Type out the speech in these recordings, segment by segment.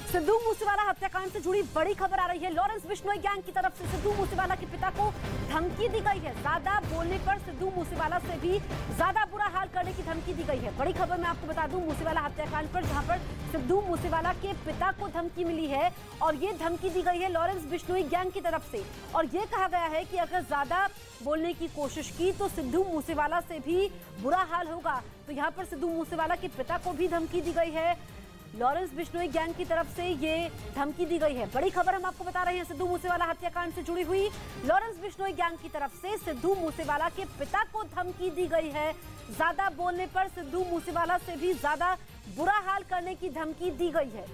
सिद्धू मूसेवाला हत्याकांड से जुड़ी बड़ी खबर आ रही है। लॉरेंस बिश्नोई गैंग की तरफ से सिद्धू मूसेवाला के पिता को धमकी दी गई है। ज्यादा बोलने पर सिद्धू मूसेवाला से भी ज्यादा बुरा हाल करने की धमकी दी गई है। बड़ी खबर मैं आपको बता दूं मूसेवाला हत्याकांड पर, जहां पर सिद्धू मूसेवाला के पिता को धमकी मिली है और ये धमकी दी गई है लॉरेंस बिश्नोई गैंग की तरफ से। और ये कहा गया है कि अगर ज्यादा बोलने की कोशिश की तो सिद्धू मूसेवाला से भी बुरा हाल होगा। तो यहाँ पर सिद्धू मूसेवाला के पिता को भी धमकी दी गई है। लॉरेंस बिश्नोई गैंग की तरफ से ये धमकी दी गई है। बड़ी खबर हम आपको बता रहे हैं सिद्धू मूसेवाला हत्याकांड से जुड़ी हुई। लॉरेंस बिश्नोई गैंग की तरफ से सिद्धू मूसेवाला के पिता को धमकी दी गई है। ज्यादा बोलने पर सिद्धू मूसेवाला से भी ज्यादा बुरा हाल करने की धमकी दी गई है।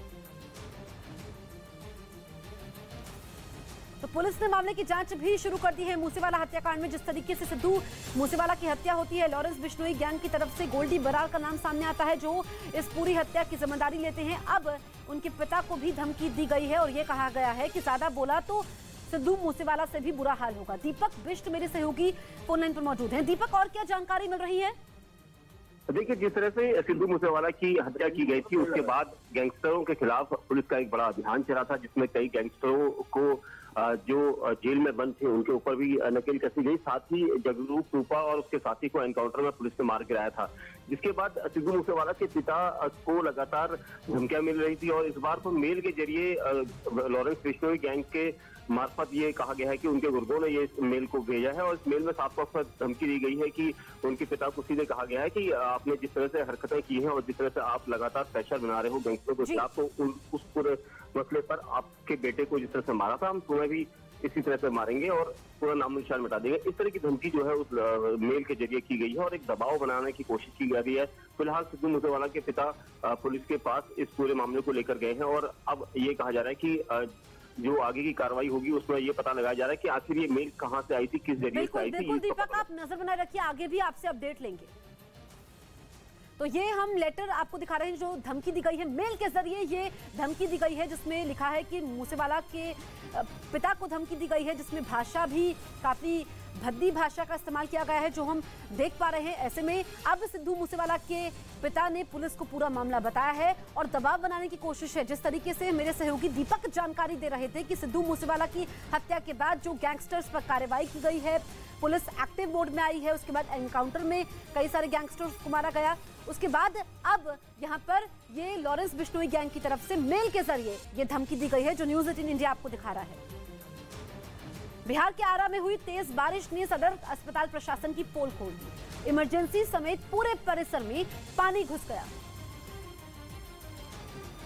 तो पुलिस ने मामले की जांच भी शुरू कर दी है। मूसेवाला हत्याकांड में जिस तरीके से सिद्धू मूसेवाला की हत्या होती है, लॉरेंस बिश्नोई गैंग की तरफ से गोल्डी बरार का नाम सामने आता है जो इस पूरी हत्या की जिम्मेदारी लेते हैं। अब उनके पिता को भी धमकी दी गई है और ये कहा गया है कि ज्यादा बोला तो सिद्धू मूसेवाला से भी बुरा हाल होगा। दीपक बिष्ट मेरे सहयोगी फोन लाइन पर मौजूद हैं। दीपक, और क्या जानकारी मिल रही है? देखिए, जिस तरह से सिद्धू मूसेवाला की हत्या की गई थी उसके बाद गैंगस्टरों के खिलाफ पुलिस का एक बड़ा अभियान चला था, जिसमें कई गैंगस्टरों को जो जेल में बंद थे उनके ऊपर भी नकेल कसी गई। साथ ही जगरूप रूपा और उसके साथी को एनकाउंटर में पुलिस ने मार गिराया था, जिसके बाद सिद्धू मूसेवाला के पिता को लगातार धमकियां मिल रही थी। और इस बार तो मेल के जरिए लॉरेंस बिश्नोई गैंग के मार्फत ये कहा गया है कि उनके गुर्गों ने ये मेल को भेजा है और इस मेल में साफ तौर पर धमकी दी गई है कि उनके पिता को सीधे कहा गया है कि आपने जिस तरह से हरकतें की हैं और जिस तरह से आप लगातार प्रेशर बना रहे हो गैंगस्टरों के खिलाफ, तो उस पूरे मसले पर आपके बेटे को जिस तरह से मारा था हम तुम्हें भी इसी तरह से मारेंगे और पूरा नाम निशान मिटा देंगे। इस तरह की धमकी जो है उस मेल के जरिए की गई है और एक दबाव बनाने की कोशिश की जा रही है। फिलहाल सिद्धू मूसेवाला के पिता पुलिस के पास इस पूरे मामले को लेकर गए हैं और अब ये कहा जा रहा है कि जो आगे की कार्रवाई होगी उसमें ये पता लगाया जा रहा है कि आखिर ये मेल कहां से आई थी, किस जरिए से आई थी। बिल्कुल दीपक, आप नजर बनाए रखिए, आगे भी आपसे अपडेट लेंगे। तो ये हम लेटर आपको दिखा रहे हैं जो धमकी दी गई है, मेल के जरिए ये धमकी दी गई है, जिसमें लिखा है कि मूसेवाला के पिता को धमकी दी गई है, जिसमें भाषा भी काफी भद्दी भाषा का इस्तेमाल किया गया है जो हम देख पा रहे हैं। ऐसे में अब सिद्धू मूसेवाला के पिता ने पुलिस को पूरा मामला बताया है और दबाव बनाने की कोशिश है। जिस तरीके से मेरे सहयोगी दीपक जानकारी दे रहे थे कि सिद्धू मूसेवाला की हत्या के बाद जो गैंगस्टर्स पर कार्रवाई की गई है, पुलिस एक्टिव मोड में आई है, उसके बाद एनकाउंटर में कई सारे गैंगस्टर्स को मारा गया, उसके बाद अब यहाँ पर ये लॉरेंस बिश्नोई गैंग की तरफ से मेल के जरिए ये धमकी दी गई है जो न्यूज़ 18 इंडिया आपको दिखा रहा है। बिहार के आरा में हुई तेज बारिश ने सदर अस्पताल प्रशासन की पोल खोल दी। इमरजेंसी समेत पूरे परिसर में पानी घुस गया।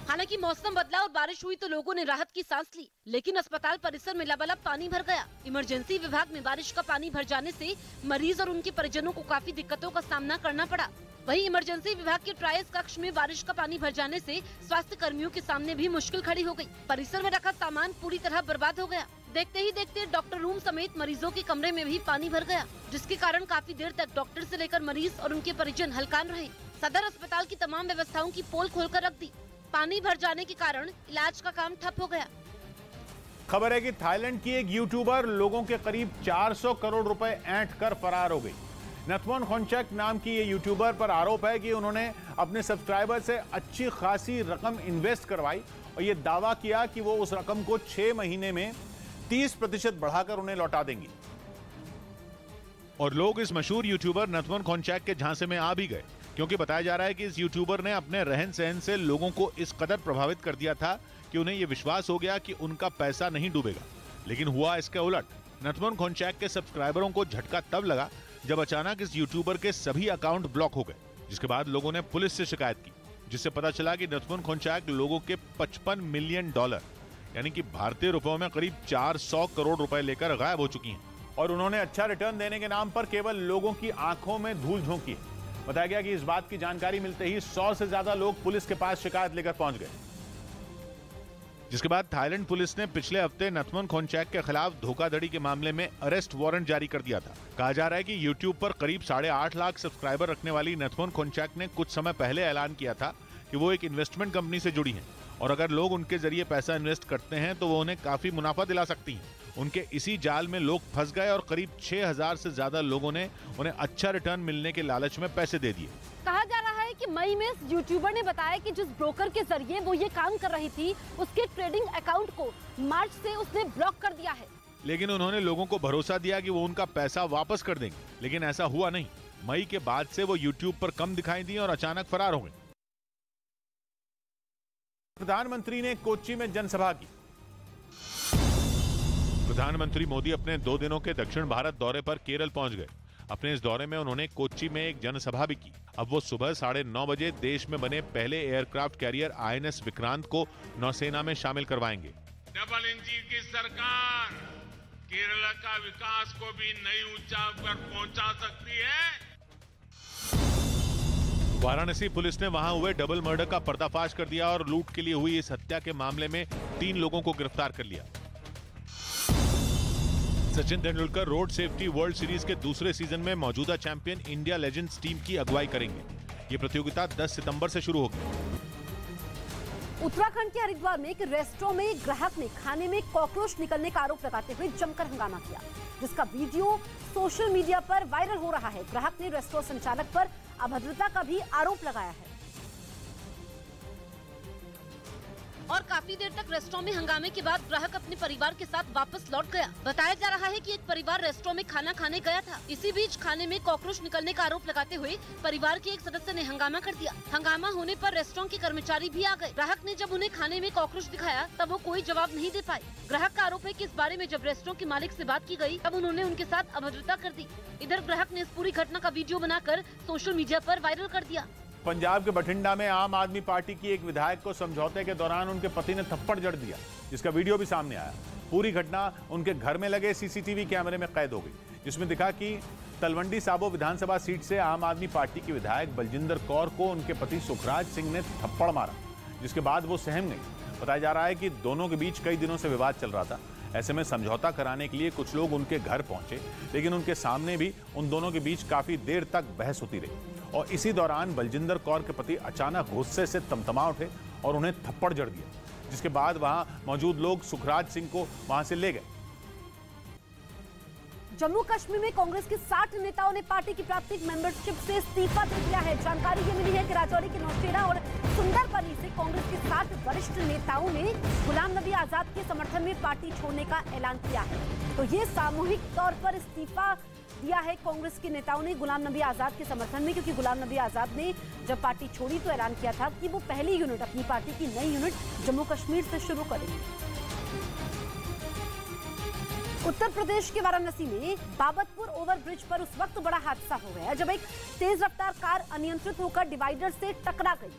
हालांकि मौसम बदला और बारिश हुई तो लोगों ने राहत की सांस ली, लेकिन अस्पताल परिसर में लबालब पानी भर गया। इमरजेंसी विभाग में बारिश का पानी भर जाने से मरीज और उनके परिजनों को काफी दिक्कतों का सामना करना पड़ा। वहीं इमरजेंसी विभाग के ट्रायल्स कक्ष में बारिश का पानी भर जाने से स्वास्थ्य कर्मियों के सामने भी मुश्किल खड़ी हो गई। परिसर में रखा सामान पूरी तरह बर्बाद हो गया। देखते ही देखते डॉक्टर रूम समेत मरीजों के कमरे में भी पानी भर गया, जिसके कारण काफी देर तक डॉक्टर से लेकर मरीज और उनके परिजन हलकान रहे। सदर अस्पताल की तमाम व्यवस्थाओं की पोल खोलकर रख दी। पानी भर जाने के कारण इलाज का काम ठप हो गया। खबर है कि थाईलैंड की एक यूट्यूबर लोगों के करीब 400 करोड़ रुपए ऐंठ कर फरार हो गई। नथवन खोंचक नाम की ये यूट्यूबर पर आरोप है कि उन्होंने अपने सब्सक्राइबर से अच्छी खासी रकम इन्वेस्ट करवाई और ये दावा किया कि वो उस रकम को 6 महीने में 30% बढ़ाकर उन्हें लौटा देंगी। और लोग इस मशहूर यूट्यूबर नथवन खोंचक के झांसे में आ भी गए, क्योंकि बताया जा रहा है कि इस यूट्यूबर ने अपने रहन सहन से लोगों को इस कदर प्रभावित कर दिया था कि उन्हें यह विश्वास हो गया कि उनका पैसा नहीं डूबेगा। लेकिन हुआ इसके उलट। नथवन खोंचक के सब्सक्राइबरों को झटका तब लगा जब अचानक इस यूट्यूबर के सभी अकाउंट ब्लॉक हो गए, जिसके बाद लोगों ने पुलिस से शिकायत की, जिससे पता चला कि नथवन खोंचक लोगों के $55 मिलियन यानी कि भारतीय रुपयों में करीब 400 करोड़ रुपए लेकर गायब हो चुकी हैं। और उन्होंने अच्छा रिटर्न देने के नाम पर केवल लोगों की आंखों में धूल झोंकी। बताया गया कि इस बात की जानकारी मिलते ही 100 से ज्यादा लोग पुलिस के पास शिकायत लेकर पहुंच गए, जिसके बाद थाईलैंड पुलिस ने पिछले हफ्ते नथवन खोंचक के खिलाफ धोखाधड़ी के मामले में अरेस्ट वारंट जारी कर दिया था। कहा जा रहा है कि यूट्यूब पर करीब 8.5 लाख सब्सक्राइबर रखने वाली नथवन खोंचक ने कुछ समय पहले ऐलान किया था कि वो एक इन्वेस्टमेंट कंपनी से जुड़ी हैं और अगर लोग उनके जरिए पैसा इन्वेस्ट करते हैं तो वो उन्हें काफी मुनाफा दिला सकती हैं। उनके इसी जाल में लोग फंस गए और करीब 6000 से ज्यादा लोगों ने उन्हें अच्छा रिटर्न मिलने के लालच में पैसे दे दिए। कहा जा रहा है कि मई में इस यूट्यूबर ने बताया कि जिस ब्रोकर के जरिए वो ये काम कर रही थी, उसके ट्रेडिंग अकाउंट को मार्च से उसने ब्लॉक कर दिया है। लेकिन उन्होंने लोगों को भरोसा दिया कि वो उनका पैसा वापस कर देंगे, लेकिन ऐसा हुआ नहीं। मई के बाद से वो यूट्यूब पर कम दिखाई दी और अचानक फरार हो गए। प्रधानमंत्री ने कोच्चि में जनसभा की। प्रधानमंत्री मोदी अपने 2 दिनों के दक्षिण भारत दौरे पर केरल पहुंच गए। अपने इस दौरे में उन्होंने कोच्चि में एक जनसभा भी की। अब वो सुबह 9:30 बजे देश में बने पहले एयरक्राफ्ट कैरियर INS विक्रांत को नौसेना में शामिल करवाएंगे। डबल इंजन की सरकार केरल का विकास को भी नई ऊंचाई पर पहुंचा सकती है। वाराणसी पुलिस ने वहां हुए डबल मर्डर का पर्दाफाश कर दिया और लूट के लिए हुई इस हत्या के मामले में 3 लोगों को गिरफ्तार कर लिया। Sachin Tendulkar road safety world series के दूसरे सीजन में मौजूदा चैंपियन इंडिया लेजेंड्स टीम की अगुवाई करेंगे। ये प्रतियोगिता 10 सितंबर से शुरू होगी। उत्तराखंड के हरिद्वार में एक रेस्टोरेंट में एक ग्राहक ने खाने में कॉकरोच निकलने का आरोप लगाते हुए जमकर हंगामा किया, जिसका वीडियो सोशल मीडिया पर वायरल हो रहा है। ग्राहक ने रेस्टोरेंट संचालक पर अभद्रता का भी आरोप लगाया है और काफी देर तक रेस्टोरेंट में हंगामे के बाद ग्राहक अपने परिवार के साथ वापस लौट गया। बताया जा रहा है कि एक परिवार रेस्टोरेंट में खाना खाने गया था। इसी बीच खाने में कॉकरोच निकलने का आरोप लगाते हुए परिवार के एक सदस्य ने हंगामा कर दिया। हंगामा होने पर रेस्टोरेंट के कर्मचारी भी आ गए। ग्राहक ने जब उन्हें खाने में कॉकरोच दिखाया तब वो कोई जवाब नहीं दे पाए। ग्राहक का आरोप है कि इस बारे में जब रेस्टोरेंट के मालिक से बात की गई तब उन्होंने उनके साथ अभद्रता कर दी। इधर ग्राहक ने इस पूरी घटना का वीडियो बनाकर सोशल मीडिया पर वायरल कर दिया। पंजाब के बठिंडा में आम आदमी पार्टी की एक विधायक को समझौते के दौरान उनके पति ने थप्पड़ जड़ दिया, जिसका वीडियो भी सामने आया। पूरी घटना उनके घर में लगे CCTV कैमरे में कैद हो गई, जिसमें दिखा कि तलवंडी साबो विधानसभा सीट से आम आदमी पार्टी की विधायक बलजिंदर कौर को उनके पति सुखराज सिंह ने थप्पड़ मारा, जिसके बाद वो सहम गई। बताया जा रहा है कि दोनों के बीच कई दिनों से विवाद चल रहा था। ऐसे में समझौता कराने के लिए कुछ लोग उनके घर पहुंचे, लेकिन उनके सामने भी उन दोनों के बीच काफी देर तक बहस होती रही और इसी दौरान बलजिंदर कौर के पति अचानक गुस्से से तमतमा उठे और उन्हें थप्पड़ जड़ दिया, जिसके बाद वहां मौजूद लोग सुखराज सिंह को वहां से ले गए। जम्मू कश्मीर में कांग्रेस के 60 नेताओं ने पार्टी की प्राथमिक मेंबरशिप से इस्तीफा दे दिया है। जानकारी ये मिली है कि राजौरी के नौशेरा और सुंदरबनी से कांग्रेस के 60 वरिष्ठ नेताओं ने गुलाम नबी आजाद के समर्थन में पार्टी छोड़ने का ऐलान किया है। तो ये सामूहिक तौर पर इस्तीफा दिया है कांग्रेस के नेताओं ने गुलाम नबी आजाद के समर्थन में, क्योंकि गुलाम नबी आजाद ने जब पार्टी छोड़ी तो ऐलान किया था कि वो पहली यूनिट, अपनी पार्टी की नई यूनिट जम्मू कश्मीर से शुरू करेंगे। उत्तर प्रदेश के वाराणसी में बाबतपुर ओवरब्रिज पर उस वक्त बड़ा हादसा हो गया जब एक तेज रफ्तार कार अनियंत्रित होकर डिवाइडर से टकरा गई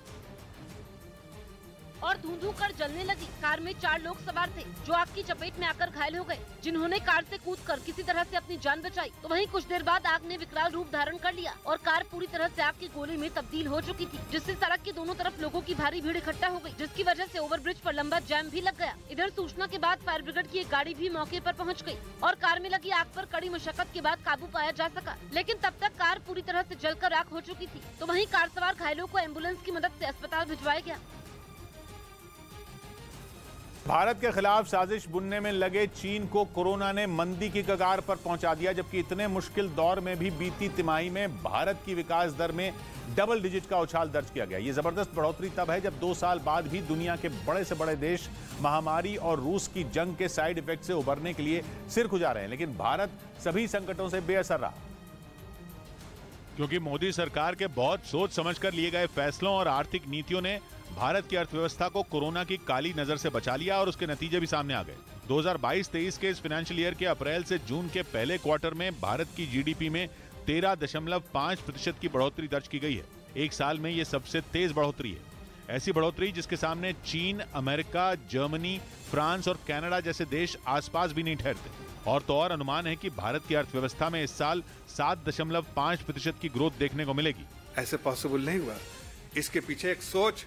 और धुंधु कर जलने लगी। कार में 4 लोग सवार थे जो आग की चपेट में आकर घायल हो गए, जिन्होंने कार से कूदकर किसी तरह से अपनी जान बचाई। तो वहीं कुछ देर बाद आग ने विकराल रूप धारण कर लिया और कार पूरी तरह से आग के गोले में तब्दील हो चुकी थी, जिससे सड़क के दोनों तरफ लोगों की भारी भीड़ इकट्ठा हो गई, जिसकी वजह से ओवरब्रिज पर लंबा जैम भी लग गया। इधर सूचना के बाद फायर ब्रिगेड की एक गाड़ी भी मौके पर पहुँच गयी और कार में लगी आग पर कड़ी मशक्कत के बाद काबू पाया जा सका, लेकिन तब तक कार पूरी तरह से जलकर राख हो चुकी थी। तो वहीं कार सवार घायलों को एम्बुलेंस की मदद से अस्पताल भिजवाया गया। भारत के खिलाफ साजिश बुनने में लगे चीन को कोरोना ने मंदी की कगार पर पहुंचा दिया, जबकि इतने मुश्किल दौर में भी बीती तिमाही में भारत की विकास दर में डबल डिजिट का उछाल दर्ज किया गया। ये जबरदस्त बढ़ोतरी तब है जब 2 साल बाद भी दुनिया के बड़े से बड़े देश महामारी और रूस की जंग के साइड इफेक्ट से उबरने के लिए सिर खुजा रहे हैं, लेकिन भारत सभी संकटों से बेअसर रहा, क्योंकि मोदी सरकार के बहुत सोच समझकर लिए गए फैसलों और आर्थिक नीतियों ने भारत की अर्थव्यवस्था को कोरोना की काली नजर से बचा लिया और उसके नतीजे भी सामने आ गए। 2022-23 के इस फाइनेंशियल ईयर के अप्रैल से जून के पहले क्वार्टर में भारत की जीडीपी में 13.5% की बढ़ोतरी दर्ज की गई है। एक साल में ये सबसे तेज बढ़ोतरी है। ऐसी बढ़ोतरी जिसके सामने चीन, अमेरिका, जर्मनी, फ्रांस और कनाडा जैसे देश आसपास भी नहीं ठहरते। और तो और अनुमान है कि भारत की अर्थव्यवस्था में इस साल 7.5% की ग्रोथ देखने को मिलेगी। ऐसे पॉसिबल नहीं हुआ, इसके पीछे एक सोच,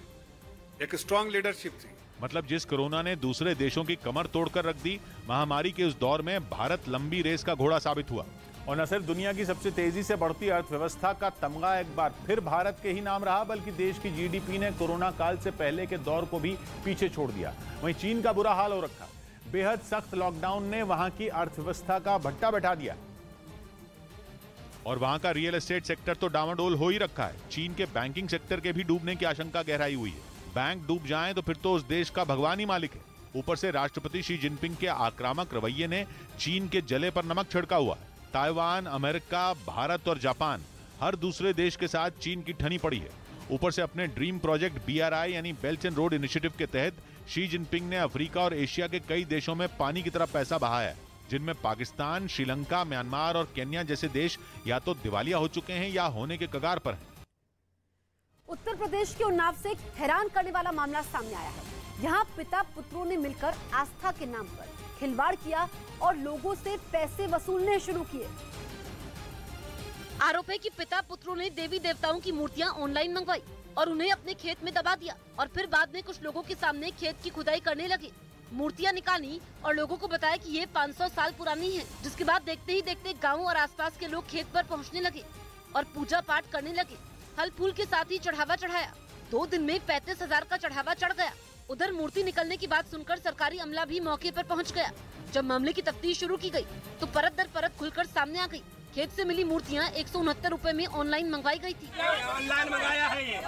एक स्ट्रॉन्ग लीडरशिप थी। मतलब जिस कोरोना ने दूसरे देशों की कमर तोड़कर रख दी, महामारी के उस दौर में भारत लंबी रेस का घोड़ा साबित हुआ और न सिर्फ दुनिया की सबसे तेजी से बढ़ती अर्थव्यवस्था का तमगा एक बार फिर भारत के ही नाम रहा, बल्कि देश की जीडीपी ने कोरोना काल से पहले के दौर को भी पीछे छोड़ दिया। वहीं चीन का बुरा हाल हो रखा, बेहद सख्त लॉकडाउन ने वहां की अर्थव्यवस्था का भट्टा बैठा दिया। और वहां का रियल एस्टेट सेक्टर तो डामाडोल हो ही रखा है। चीन के बैंकिंग सेक्टर के भी डूबने की आशंका गहराई हुई है। बैंक डूब जाएं तो फिर तो उस देश का भगवान ही मालिक है। ऊपर से राष्ट्रपति शी जिनपिंग के आक्रामक रवैये ने चीन के जले पर नमक छिड़का हुआ है। ताइवान, अमेरिका, भारत और जापान हर दूसरे देश के साथ चीन की ठनी पड़ी है। ऊपर से अपने ड्रीम प्रोजेक्ट BRI यानी बेल्ट एंड रोड इनिशिएटिव के तहत शी जिनपिंग ने अफ्रीका और एशिया के कई देशों में पानी की तरह पैसा बहाया है, जिनमें पाकिस्तान, श्रीलंका, म्यांमार और केन्या जैसे देश या तो दिवालिया हो चुके हैं या होने के कगार पर हैं। उत्तर प्रदेश के उन्नाव से एक हैरान करने वाला मामला सामने आया है। यहाँ पिता पुत्रों ने मिलकर आस्था के नाम पर खिलवाड़ किया और लोगों से पैसे वसूलने शुरू किए। आरोप है कि पिता पुत्रों ने देवी देवताओं की मूर्तियां ऑनलाइन मंगवाई और उन्हें अपने खेत में दबा दिया और फिर बाद में कुछ लोगों के सामने खेत की खुदाई करने लगे। मूर्तियां निकाली और लोगों को बताया कि ये 500 साल पुरानी है, जिसके बाद देखते ही देखते गांव और आसपास के लोग खेत पर पहुंचने लगे और पूजा पाठ करने लगे। फल फूल के साथ ही चढ़ावा चढ़ाया। 2 दिन में 35,000 का चढ़ावा चढ़ गया। उधर मूर्ति निकलने की बात सुनकर सरकारी अमला भी मौके पर पहुंच गया। जब मामले की तफ्तीश शुरू की गई तो परत दर परत खुलकर सामने आ गई। खेत से मिली मूर्तियां 169 रुपए में ऑनलाइन मंगवाई गई थी। ऑनलाइन मंगाया है ये,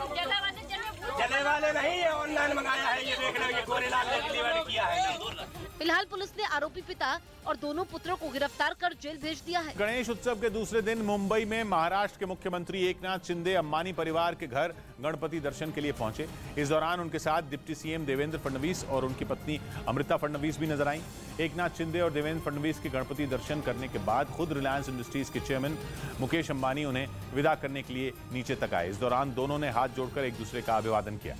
जले वाले नहीं है, ऑनलाइन मंगाया है। ये देख लो, ये गोरेलाल ने डिलीवर किया है। फिलहाल पुलिस ने आरोपी पिता और दोनों पुत्रों को गिरफ्तार कर जेल भेज दिया है। गणेश उत्सव के दूसरे दिन मुंबई में महाराष्ट्र के मुख्यमंत्री एकनाथ शिंदे अंबानी परिवार के घर गणपति दर्शन के लिए पहुंचे। इस दौरान उनके साथ डिप्टी सीएम देवेंद्र फडणवीस और उनकी पत्नी अमृता फडणवीस भी नजर आईं। एकनाथ शिंदे और देवेंद्र फडणवीस के गणपति दर्शन करने के बाद खुद रिलायंस इंडस्ट्रीज के चेयरमैन मुकेश अंबानी उन्हें विदा करने के लिए नीचे तक आए। इस दौरान दोनों ने हाथ जोड़कर एक दूसरे का अभिवादन किया।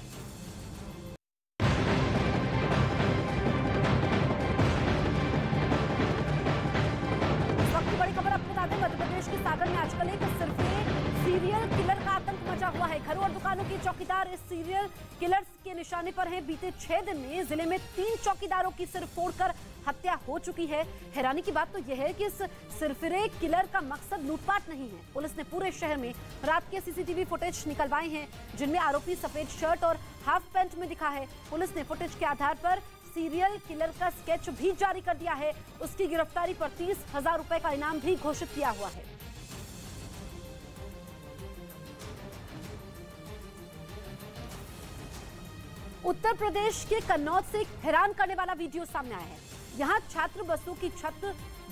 सागर में आजकल एक सिर्फ सीरियल किलर का आतंक मचा हुआ है। घरों और दुकानों के चौकीदार इस सीरियल किलर्स के निशाने पर हैं। बीते 6 दिन में जिले में 3 चौकीदारों की सिर फोड़कर हत्या हो चुकी है। हैरानी की बात तो यह है कि इस सिरफिरे किलर का मकसद लूटपाट नहीं है। पुलिस ने पूरे शहर में रात के सीसीटीवी फुटेज निकलवाए हैं, जिनमें आरोपी सफेद शर्ट और हाफ पैंट में दिखा है। पुलिस ने फुटेज के आधार पर सीरियल किलर का स्केच भी जारी कर दिया है। उसकी गिरफ्तारी पर 30,000 रुपए का इनाम भी घोषित किया हुआ है। उत्तर प्रदेश के कन्नौज से एक हैरान करने वाला वीडियो सामने आया है। यहां छात्र बसों की छत,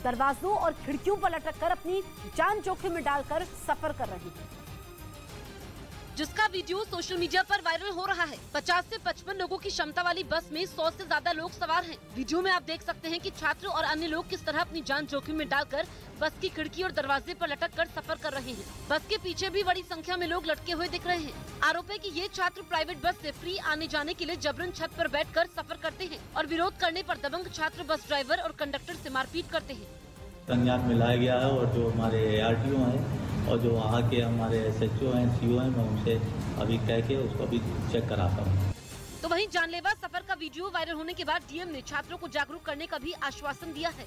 दरवाजों और खिड़कियों पर लटककर अपनी जान जोखिम में डालकर सफर कर रही है, जिसका वीडियो सोशल मीडिया पर वायरल हो रहा है। 50 से 55 लोगों की क्षमता वाली बस में 100 से ज्यादा लोग सवार हैं। वीडियो में आप देख सकते हैं कि छात्र और अन्य लोग किस तरह अपनी जान जोखिम में डालकर बस की खिड़की और दरवाजे पर लटककर सफर कर रहे हैं। बस के पीछे भी बड़ी संख्या में लोग लटके हुए दिख रहे हैं। आरोप है कि ये छात्र प्राइवेट बस से फ्री आने जाने के लिए जबरन छत पर बैठकर सफर करते हैं और विरोध करने पर दबंग छात्र बस ड्राइवर और कंडक्टर से मारपीट करते हैं। संज्ञान में लाया गया है और जो हमारे ARTO हैं और जो वहाँ के हमारे SHO हैं, CO हैं, मैं उनसे अभी कह के उसको अभी चेक कराता हूँ। तो वहीं जानलेवा सफर का वीडियो वायरल होने के बाद डीएम ने छात्रों को जागरूक करने का भी आश्वासन दिया है।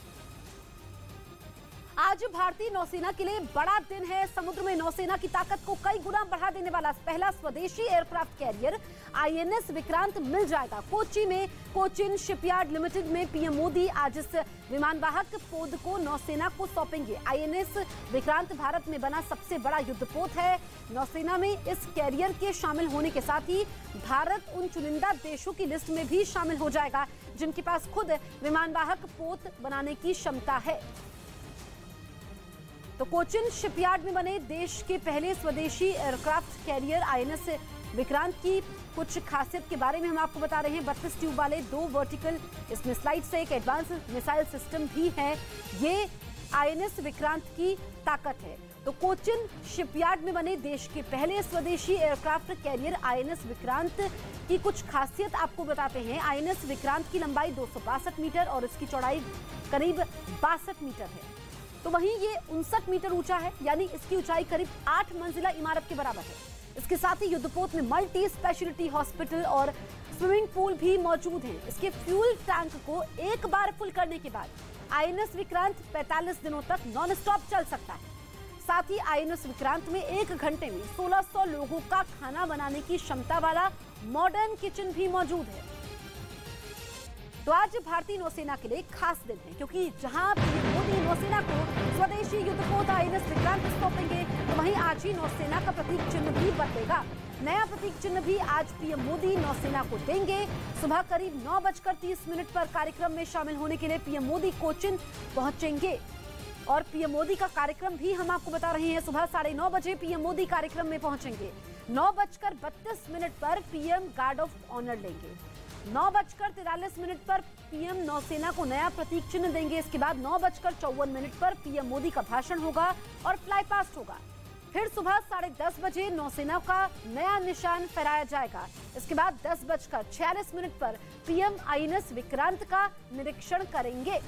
आज भारतीय नौसेना के लिए बड़ा दिन है। समुद्र में नौसेना की ताकत को कई गुना बढ़ा देने वाला पहला स्वदेशी एयरक्राफ्ट कैरियर INS विक्रांत मिल जाएगा। कोच्चि में कोचिन शिपयार्ड लिमिटेड में पीएम मोदी आज इस विमानवाहक पोत को नौसेना को सौंपेंगे। INS विक्रांत भारत में बना सबसे बड़ा युद्धपोत है। नौसेना में इस कैरियर के शामिल होने के साथ ही भारत उन चुनिंदा देशों की लिस्ट में भी शामिल हो जाएगा जिनके पास खुद विमानवाहक पोत बनाने की क्षमता है। तो कोचिन शिपयार्ड में बने देश के पहले स्वदेशी एयरक्राफ्ट कैरियर INS विक्रांत की कुछ खासियत के बारे में हम आपको बता रहे हैं। 32 ट्यूब वाले 2 वर्टिकल इसमें स्लाइड से एक एडवांस मिसाइल सिस्टम भी है। ये INS विक्रांत की ताकत है। तो कोचिन शिपयार्ड में बने देश के पहले स्वदेशी एयरक्राफ्ट कैरियर INS विक्रांत की कुछ खासियत आपको बताते हैं। INS विक्रांत की लंबाई 262 मीटर और इसकी चौड़ाई करीब 62 मीटर है। तो वहीं ये 59 मीटर ऊंचा है, यानी इसकी ऊंचाई करीब 8 मंजिला इमारत के बराबर है। इसके साथ ही युद्धपोत में मल्टी स्पेशलिटी हॉस्पिटल और स्विमिंग पूल भी मौजूद हैं। इसके फ्यूल टैंक को एक बार फुल करने के बाद INS विक्रांत 45 दिनों तक नॉन स्टॉप चल सकता है। साथ ही INS विक्रांत में 1 घंटे में 1600 लोगों का खाना बनाने की क्षमता वाला मॉडर्न किचन भी मौजूद है। तो आज भारतीय नौसेना के लिए खास दिन है, क्योंकि जहां पीएम मोदी नौसेना को स्वदेशी युद्धपोत INS विक्रांत सौंपेंगे, तो वहीं आज ही नौसेना का प्रतीक चिन्ह भी बदलेगा। नया प्रतीक चिन्ह भी आज पीएम मोदी नौसेना को देंगे। सुबह करीब 9:30 पर कार्यक्रम में शामिल होने के लिए पीएम मोदी कोचिन पहुंचेंगे। और पीएम मोदी का कार्यक्रम भी हम आपको बता रहे हैं, सुबह 9:30 बजे पीएम मोदी कार्यक्रम में पहुंचेंगे। 9:32 पर पीएम गार्ड ऑफ ऑनर लेंगे। 9:43 पर पीएम नौसेना को नया प्रतीक चिन्ह देंगे। इसके बाद 9:54 पर पीएम मोदी का भाषण होगा और फ्लाई पास्ट होगा। फिर सुबह 10:30 बजे नौसेना का नया निशान फहराया जाएगा। इसके बाद 10:46 पर पीएम INS विक्रांत का निरीक्षण करेंगे।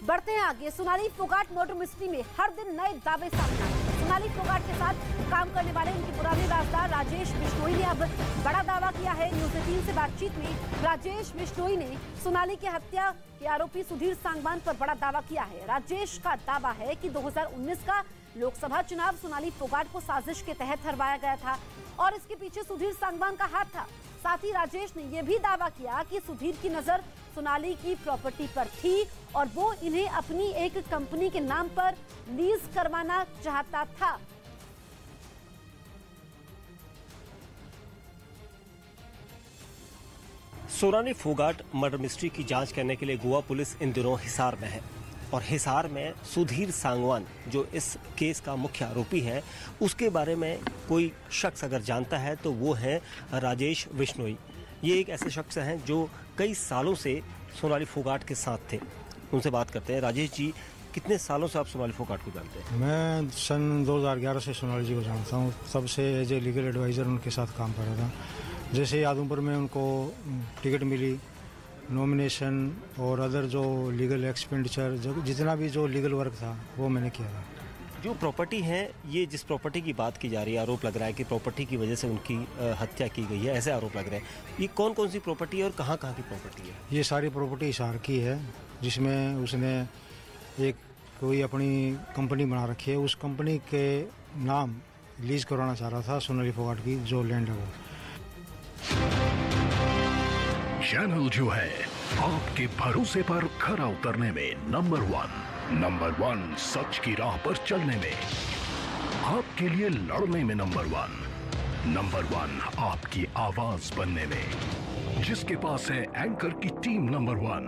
बढ़ते हैं आगे। सोनाली फोगाट मर्डर मिस्ट्री में हर दिन नए दावे सामने आए। सोनाली फोगाट के साथ काम करने वाले उनके पुराने राजदार राजेश बिश्नोई ने अब बड़ा दावा किया है। न्यूज़ 18 से बातचीत में राजेश बिश्नोई ने सोनाली की हत्या के आरोपी सुधीर सांगवान पर बड़ा दावा किया है। राजेश का दावा है कि 2019 का लोकसभा चुनाव सोनाली फोगाट को साजिश के तहत हरवाया गया था और इसके पीछे सुधीर सांगवान का हाथ था। साथ ही राजेश ने यह भी दावा किया कि सुधीर की नजर सोनाली की प्रॉपर्टी पर थी और वो इन्हें अपनी एक कंपनी के नाम पर लीज करवाना चाहता था। सोनाली फोगाट मर्डर मिस्ट्री की जांच करने के लिए गोवा पुलिस इन दिनों हिसार में है और हिसार में सुधीर सांगवान जो इस केस का मुख्य आरोपी है, उसके बारे में कोई शख्स अगर जानता है तो वो है राजेश बिश्नोई। ये एक ऐसे शख्स हैं जो कई सालों से सोनाली फोगाट के साथ थे। उनसे बात करते हैं। राजेश जी, कितने सालों से आप सोनाली फोगाट को जानते हैं? मैं सन 2011 से सोनाली जी को जानता हूँ। तब से एज ए लीगल एडवाइज़र उनके साथ काम कर रहा था। जैसे आदमपुर में उनको टिकट मिली, नॉमिनेशन और अदर जो लीगल एक्सपेंडिचर जितना भी जो लीगल वर्क था वो मैंने किया था। जो प्रॉपर्टी है, ये जिस प्रॉपर्टी की बात की जा रही है, आरोप लग रहा है कि प्रॉपर्टी की वजह से उनकी हत्या की गई है, ऐसे आरोप लग रहे हैं। ये कौन कौन सी प्रॉपर्टी है और कहाँ कहाँ की प्रॉपर्टी है? ये सारी प्रॉपर्टी हिसार की है, जिसमें उसने एक कोई अपनी कंपनी बना रखी है। उस कंपनी के नाम लीज करवाना चाह रहा था सोनाली फोगाट की जो लैंड है वो। चैनल जो है आपके भरोसे पर खरा उतरने में नंबर 1 सच की राह पर चलने में, आपके लिए लड़ने में नंबर 1 आपकी आवाज बनने में, जिसके पास है एंकर की टीम नंबर 1,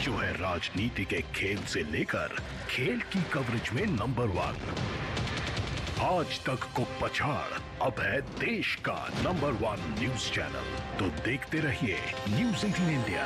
जो है राजनीति के खेल से लेकर खेल की कवरेज में नंबर 1, आज तक को पछाड़ अब है देश का नंबर 1 न्यूज चैनल। तो देखते रहिए न्यूज़ 18 इंडिया।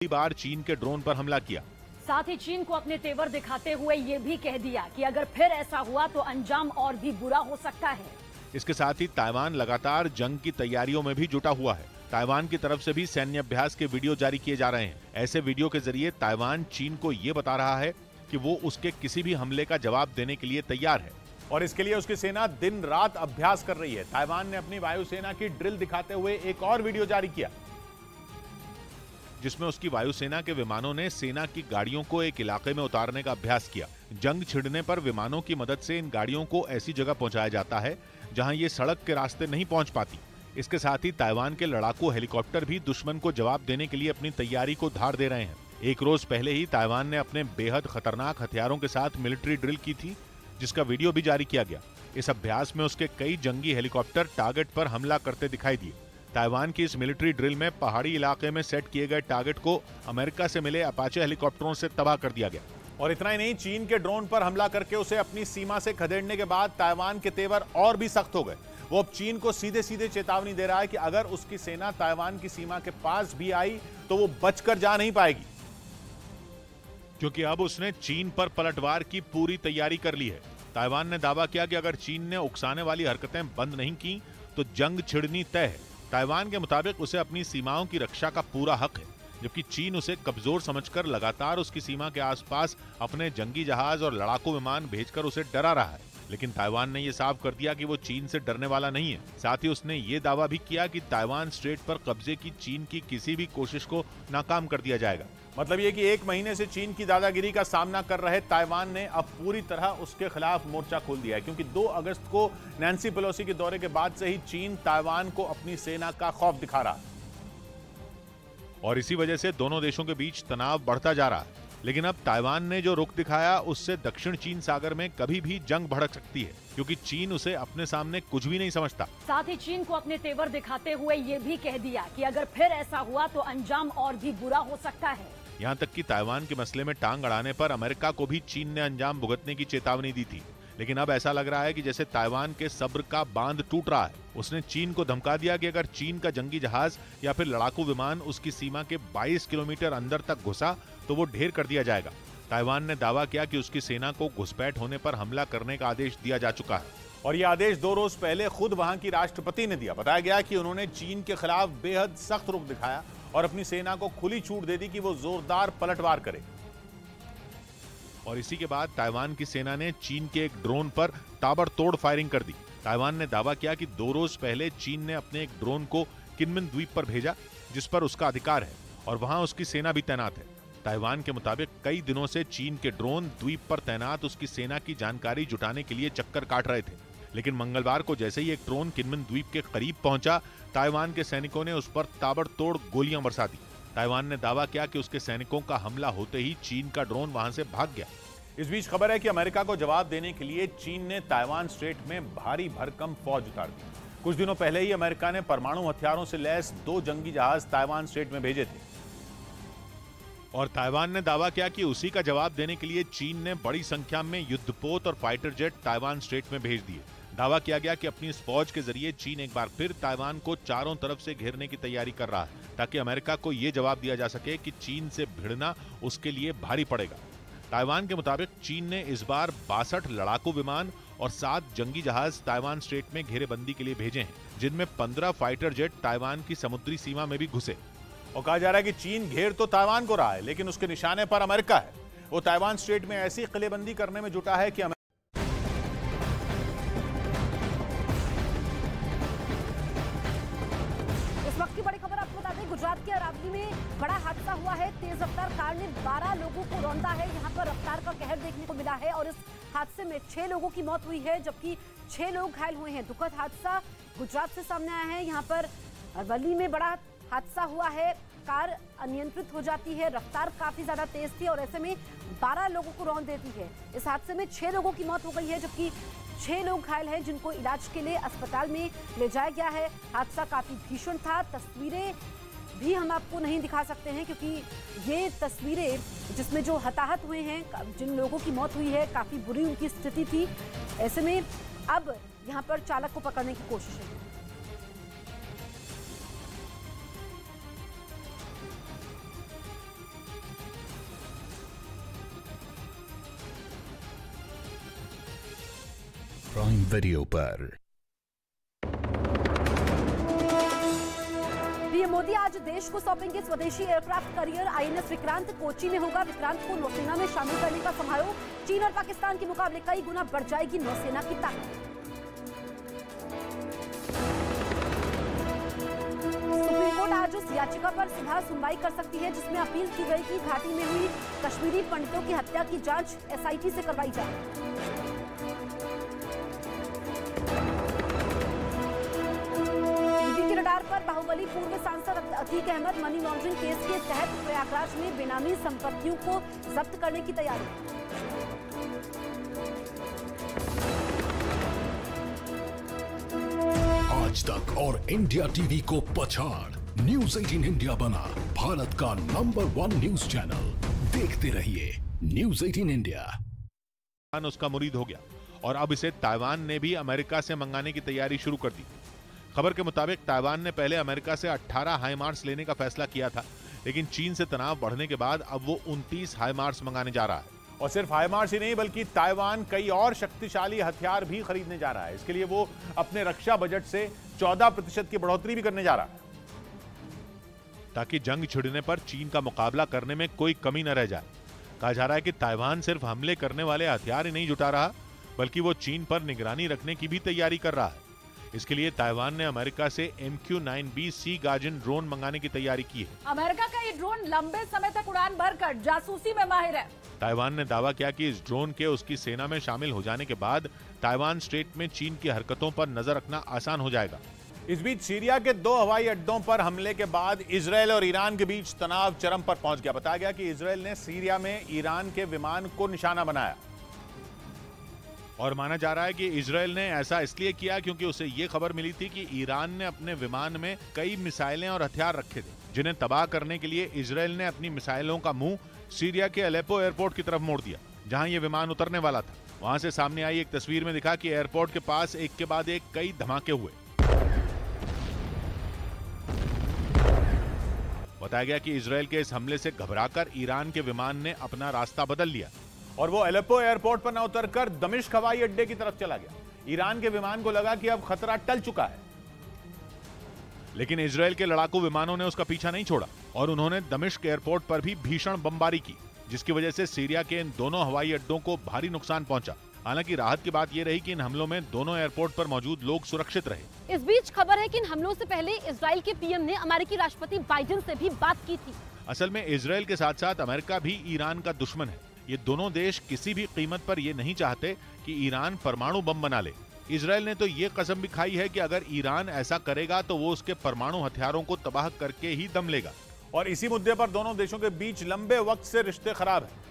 पहली बार चीन के ड्रोन पर हमला किया। साथ ही चीन को अपने तेवर दिखाते हुए ये भी कह दिया कि अगर फिर ऐसा हुआ तो अंजाम और भी बुरा हो सकता है। इसके साथ ही ताइवान लगातार जंग की तैयारियों में भी जुटा हुआ है। ताइवान की तरफ से भी सैन्य अभ्यास के वीडियो जारी किए जा रहे हैं। ऐसे वीडियो के जरिए ताइवान चीन को ये बता रहा है कि वो उसके किसी भी हमले का जवाब देने के लिए तैयार है और इसके लिए उसकी सेना दिन रात अभ्यास कर रही है। ताइवान ने अपनी वायुसेना की ड्रिल दिखाते हुए एक और वीडियो जारी किया, जिसमें उसकी वायुसेना के विमानों ने सेना की गाड़ियों को एक इलाके में उतारने का अभ्यास किया। जंग छिड़ने पर विमानों की मदद से इन गाड़ियों को ऐसी जगह पहुंचाया जाता है जहां ये सड़क के रास्ते नहीं पहुंच पाती। इसके साथ ही ताइवान के लड़ाकू हेलीकॉप्टर भी दुश्मन को जवाब देने के लिए अपनी तैयारी को धार दे रहे हैं। एक रोज पहले ही ताइवान ने अपने बेहद खतरनाक हथियारों के साथ मिलिट्री ड्रिल की थी, जिसका वीडियो भी जारी किया गया। इस अभ्यास में उसके कई जंगी हेलीकॉप्टर टारगेट पर हमला करते दिखाई दिए। ताइवान की इस मिलिट्री ड्रिल में पहाड़ी इलाके में सेट किए गए टारगेट को अमेरिका से मिले अपाचे हेलीकॉप्टरों से तबाह कर दिया गया। और इतना ही नहीं, चीन के ड्रोन पर हमला करके उसे अपनी सीमा से खदेड़ने के बाद ताइवान के तेवर और भी सख्त हो गए। वो अब चीन को सीधे सीधे चेतावनी दे रहा है कि अगर उसकी सेना ताइवान की सीमा के पास भी आई तो वो बचकर जा नहीं पाएगी, क्योंकि अब उसने चीन पर पलटवार की पूरी तैयारी कर ली है। ताइवान ने दावा किया कि अगर चीन ने उकसाने वाली हरकतें बंद नहीं की तो जंग छिड़नी तय है। ताइवान के मुताबिक उसे अपनी सीमाओं की रक्षा का पूरा हक है, जबकि चीन उसे कमजोर समझकर लगातार उसकी सीमा के आसपास अपने जंगी जहाज और लड़ाकू विमान भेजकर उसे डरा रहा है। लेकिन ताइवान ने यह साफ कर दिया कि वो चीन से डरने वाला नहीं है। साथ ही उसने ये दावा भी किया कि ताइवान स्ट्रेट पर कब्जे की चीन की किसी भी कोशिश को नाकाम कर दिया जाएगा। मतलब ये कि 1 महीने से चीन की दादागिरी का सामना कर रहे ताइवान ने अब पूरी तरह उसके खिलाफ मोर्चा खोल दिया है, क्योंकि 2 अगस्त को नैन्सी पेलोसी के दौरे के बाद से ही चीन ताइवान को अपनी सेना का खौफ दिखा रहा है और इसी वजह से दोनों देशों के बीच तनाव बढ़ता जा रहा है। लेकिन अब ताइवान ने जो रुख दिखाया उससे दक्षिण चीन सागर में कभी भी जंग भड़क सकती है, क्योंकि चीन उसे अपने सामने कुछ भी नहीं समझता। साथ ही चीन को अपने तेवर दिखाते हुए ये भी कह दिया कि अगर फिर ऐसा हुआ तो अंजाम और भी बुरा हो सकता है। यहाँ तक कि ताइवान के मसले में टांग अड़ाने पर अमेरिका को भी चीन ने अंजाम भुगतने की चेतावनी दी थी। लेकिन अब ऐसा लग रहा है कि जैसे ताइवान के सब्र का बांध टूट रहा है। उसने चीन को धमका दिया कि अगर चीन का जंगी जहाज या फिर लड़ाकू विमान उसकी सीमा के 22 किलोमीटर अंदर तक घुसा तो वो ढेर कर दिया जाएगा। ताइवान ने दावा किया कि उसकी सेना को घुसपैठ होने पर हमला करने का आदेश दिया जा चुका है और ये आदेश 2 रोज पहले खुद वहां की राष्ट्रपति ने दिया। बताया गया कि उन्होंने चीन के खिलाफ बेहद सख्त रुख दिखाया और अपनी सेना को खुली छूट दे दी कि वो जोरदार पलटवार करे। और इसी के बाद ताइवान की सेना ने चीन के एक ड्रोन पर ताबड़तोड़ फायरिंग कर दी। ताइवान ने दावा किया कि 2 रोज पहले चीन ने अपने एक ड्रोन को किनमिन द्वीप पर भेजा, जिस पर उसका अधिकार है और वहां उसकी सेना भी तैनात है। ताइवान के मुताबिक कई दिनों से चीन के ड्रोन द्वीप पर तैनात उसकी सेना की जानकारी जुटाने के लिए चक्कर काट रहे थे, लेकिन मंगलवार को जैसे ही एक ड्रोन किनमिन द्वीप के करीब पहुंचा, ताइवान के सैनिकों ने उस पर ताबड़तोड़ गोलियां बरसा दी। ताइवान ने दावा किया कि उसके सैनिकों का हमला होते ही चीन का ड्रोन वहां से भाग गया। इस बीच खबर है कि अमेरिका को जवाब देने के लिए चीन ने ताइवान स्ट्रेट में भारी भरकम फौज उतार दी। कुछ दिनों पहले ही अमेरिका ने परमाणु हथियारों से लैस 2 जंगी जहाज ताइवान स्ट्रेट में भेजे थे और ताइवान ने दावा किया कि उसी का जवाब देने के लिए चीन ने बड़ी संख्या में युद्धपोत और फाइटर जेट ताइवान स्ट्रेट में भेज दिए। दावा किया गया कि अपनी इस फौज के जरिए चीन एक बार फिर ताइवान को चारों तरफ से घेरने की तैयारी कर रहा है, ताकि अमेरिका को यह जवाब दिया जा सके कि चीन से भिड़ना उसके लिए भारी पड़ेगा। ताइवान के मुताबिक चीन ने इस बार 62 लड़ाकू विमान और 7 जंगी जहाज ताइवान स्ट्रेट में घेरेबंदी के लिए भेजे हैं, जिनमें 15 फाइटर जेट ताइवान की समुद्री सीमा में भी घुसे। और कहा जा रहा है कि चीन घेर तो ताइवान को रहा है, लेकिन उसके निशाने पर अमेरिका है। वो ताइवान स्ट्रेट में ऐसी किलेबंदी करने में जुटा है कि गुजरात के अरावली में बड़ा हादसा हुआ है। तेज रफ्तार कार ने 12 लोगों को रौंदा है। यहाँ पर रफ्तार का कहर देखने को मिला है और इस हादसे में 6 लोगों की मौत हुई है, जबकि 6 लोग घायल हुए हैं। दुखद हादसा गुजरात से सामने आया है। यहाँ पर अरवली में बड़ा हादसा हुआ है। कार अनियंत्रित हो जाती है, रफ्तार काफी ज्यादा तेज थी और ऐसे में 12 लोगों को रौंद देती है। इस हादसे में 6 लोगों की मौत हो गई है, जबकि 6 लोग घायल हैं, जिनको इलाज के लिए अस्पताल में ले जाया गया है। हादसा काफी भीषण था। तस्वीरें भी हम आपको नहीं दिखा सकते हैं, क्योंकि ये तस्वीरें जिसमें जो हताहत हुए हैं, जिन लोगों की मौत हुई है, काफी बुरी उनकी स्थिति थी। ऐसे में अब यहाँ पर चालक को पकड़ने की कोशिश है। प्राइम वीडियो पर पीएम मोदी आज देश को सौंपेंगे स्वदेशी aircraft carrier INS Vikrant. Kochi में होगा विक्रांत को नौसेना में शामिल करने का समारोह। चीन और पाकिस्तान के मुकाबले कई गुना बढ़ जाएगी नौसेना की ताकत। सुप्रीम कोर्ट आज उस याचिका पर सुबह सुनवाई कर सकती है जिसमें अपील की गई कि घाटी में हुई कश्मीरी पंडितों की हत्या की जांच एसआईटी से करवाई जाए। रडार पर बाहुबली पूर्व सांसद Atiq Ahmed money laundering case के तहत प्रयागराज में बेनामी संपत्तियों को जब्त करने की तैयारी। आज तक और इंडिया टीवी को पछाड़ न्यूज 18 इंडिया बना भारत का नंबर 1 न्यूज चैनल। देखते रहिए न्यूज 18 इंडिया। उसका मुरीद हो गया और अब इसे ताइवान ने भी अमेरिका से मंगाने की तैयारी शुरू कर दी। खबर के मुताबिक ताइवान ने पहले अमेरिका से 18 हाइमार्स लेने का फैसला किया था, लेकिन चीन से तनाव बढ़ने के बाद अब वो 29 हाइमार्स मंगाने जा रहा है। और सिर्फ हाइमार्स ही नहीं, बल्कि ताइवान कई और शक्तिशाली हथियार भी खरीदने जा रहा है। इसके लिए वो अपने रक्षा बजट से 14% की बढ़ोतरी भी करने जा रहा है, ताकि जंग छिड़ने पर चीन का मुकाबला करने में कोई कमी न रह जाए। कहा जा रहा है कि ताइवान सिर्फ हमले करने वाले हथियार ही नहीं जुटा रहा, बल्कि वो चीन पर निगरानी रखने की भी तैयारी कर रहा है। इसके लिए ताइवान ने अमेरिका से MQ-9B सी गार्जियन ड्रोन मंगाने की तैयारी की है। अमेरिका का ये ड्रोन लंबे समय तक उड़ान भरकर जासूसी में माहिर है। ताइवान ने दावा किया कि इस ड्रोन के उसकी सेना में शामिल हो जाने के बाद ताइवान स्ट्रेट में चीन की हरकतों पर नजर रखना आसान हो जाएगा। इस बीच सीरिया के 2 हवाई अड्डों पर हमले के बाद इजरायल और ईरान के बीच तनाव चरम पर पहुंच गया। बताया गया कि इजरायल ने सीरिया में ईरान के विमान को निशाना बनाया और माना जा रहा है कि इजरायल ने ऐसा इसलिए किया क्योंकि उसे यह खबर मिली थी कि ईरान ने अपने विमान में कई मिसाइलें और हथियार रखे थे, जिन्हें तबाह करने के लिए इजरायल ने अपनी मिसाइलों का मुंह सीरिया के अलेप्पो एयरपोर्ट की तरफ मोड़ दिया, जहां यह विमान उतरने वाला था। वहां से सामने आई एक तस्वीर में दिखा कि एयरपोर्ट के पास एक के बाद एक कई धमाके हुए। बताया गया कि इजरायल के इस हमले से घबराकर ईरान के विमान ने अपना रास्ता बदल लिया और वो अलेप्पो एयरपोर्ट पर न उतरकर दमिश्क हवाई अड्डे की तरफ चला गया। ईरान के विमान को लगा कि अब खतरा टल चुका है, लेकिन इजरायल के लड़ाकू विमानों ने उसका पीछा नहीं छोड़ा और उन्होंने दमिश्क एयरपोर्ट पर भी भीषण बमबारी की, जिसकी वजह से सीरिया के इन दोनों हवाई अड्डों को भारी नुकसान पहुंचा। हालांकि राहत की बात यह रही कि इन हमलों में दोनों एयरपोर्ट पर मौजूद लोग सुरक्षित रहे। इस बीच खबर है कि इन हमलों से पहले इजरायल के पीएम ने अमेरिकी राष्ट्रपति बाइडेन से भी बात की थी। असल में इजरायल के साथ साथ अमेरिका भी ईरान का दुश्मन है। ये दोनों देश किसी भी कीमत पर ये नहीं चाहते कि ईरान परमाणु बम बना ले। इजरायल ने तो ये कसम भी खाई है कि अगर ईरान ऐसा करेगा तो वो उसके परमाणु हथियारों को तबाह करके ही दम लेगा। और इसी मुद्दे पर दोनों देशों के बीच लंबे वक्त से रिश्ते खराब हैं।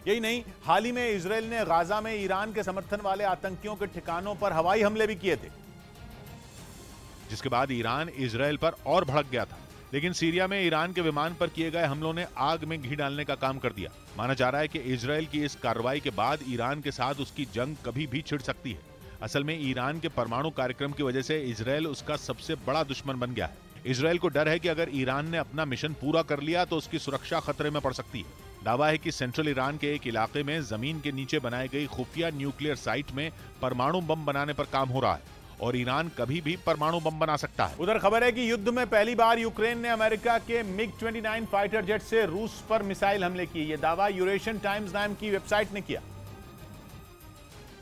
यही नहीं, हाल ही में इजरायल ने गाजा में ईरान के समर्थन वाले आतंकियों के ठिकानों पर हवाई हमले भी किए थे, जिसके बाद ईरान इजरायल पर और भड़क गया था। लेकिन सीरिया में ईरान के विमान पर किए गए हमलों ने आग में घी डालने का काम कर दिया। माना जा रहा है कि इजरायल की इस कार्रवाई के बाद ईरान के साथ उसकी जंग कभी भी छिड़ सकती है। असल में ईरान के परमाणु कार्यक्रम की वजह से इजरायल उसका सबसे बड़ा दुश्मन बन गया है। इजरायल को डर है कि अगर ईरान ने अपना मिशन पूरा कर लिया तो उसकी सुरक्षा खतरे में पड़ सकती है। दावा है कि सेंट्रल ईरान के एक इलाके में जमीन के नीचे बनाई गई खुफिया न्यूक्लियर साइट में परमाणु बम बनाने पर काम हो रहा है और ईरान कभी भी परमाणु बम बना सकता है। उधर खबर है कि युद्ध में पहली बार यूक्रेन ने अमेरिका के MiG-29 फाइटर जेट से रूस पर मिसाइल हमले किए। यह दावा यूरेशियन टाइम्स नाम की वेबसाइट ने किया,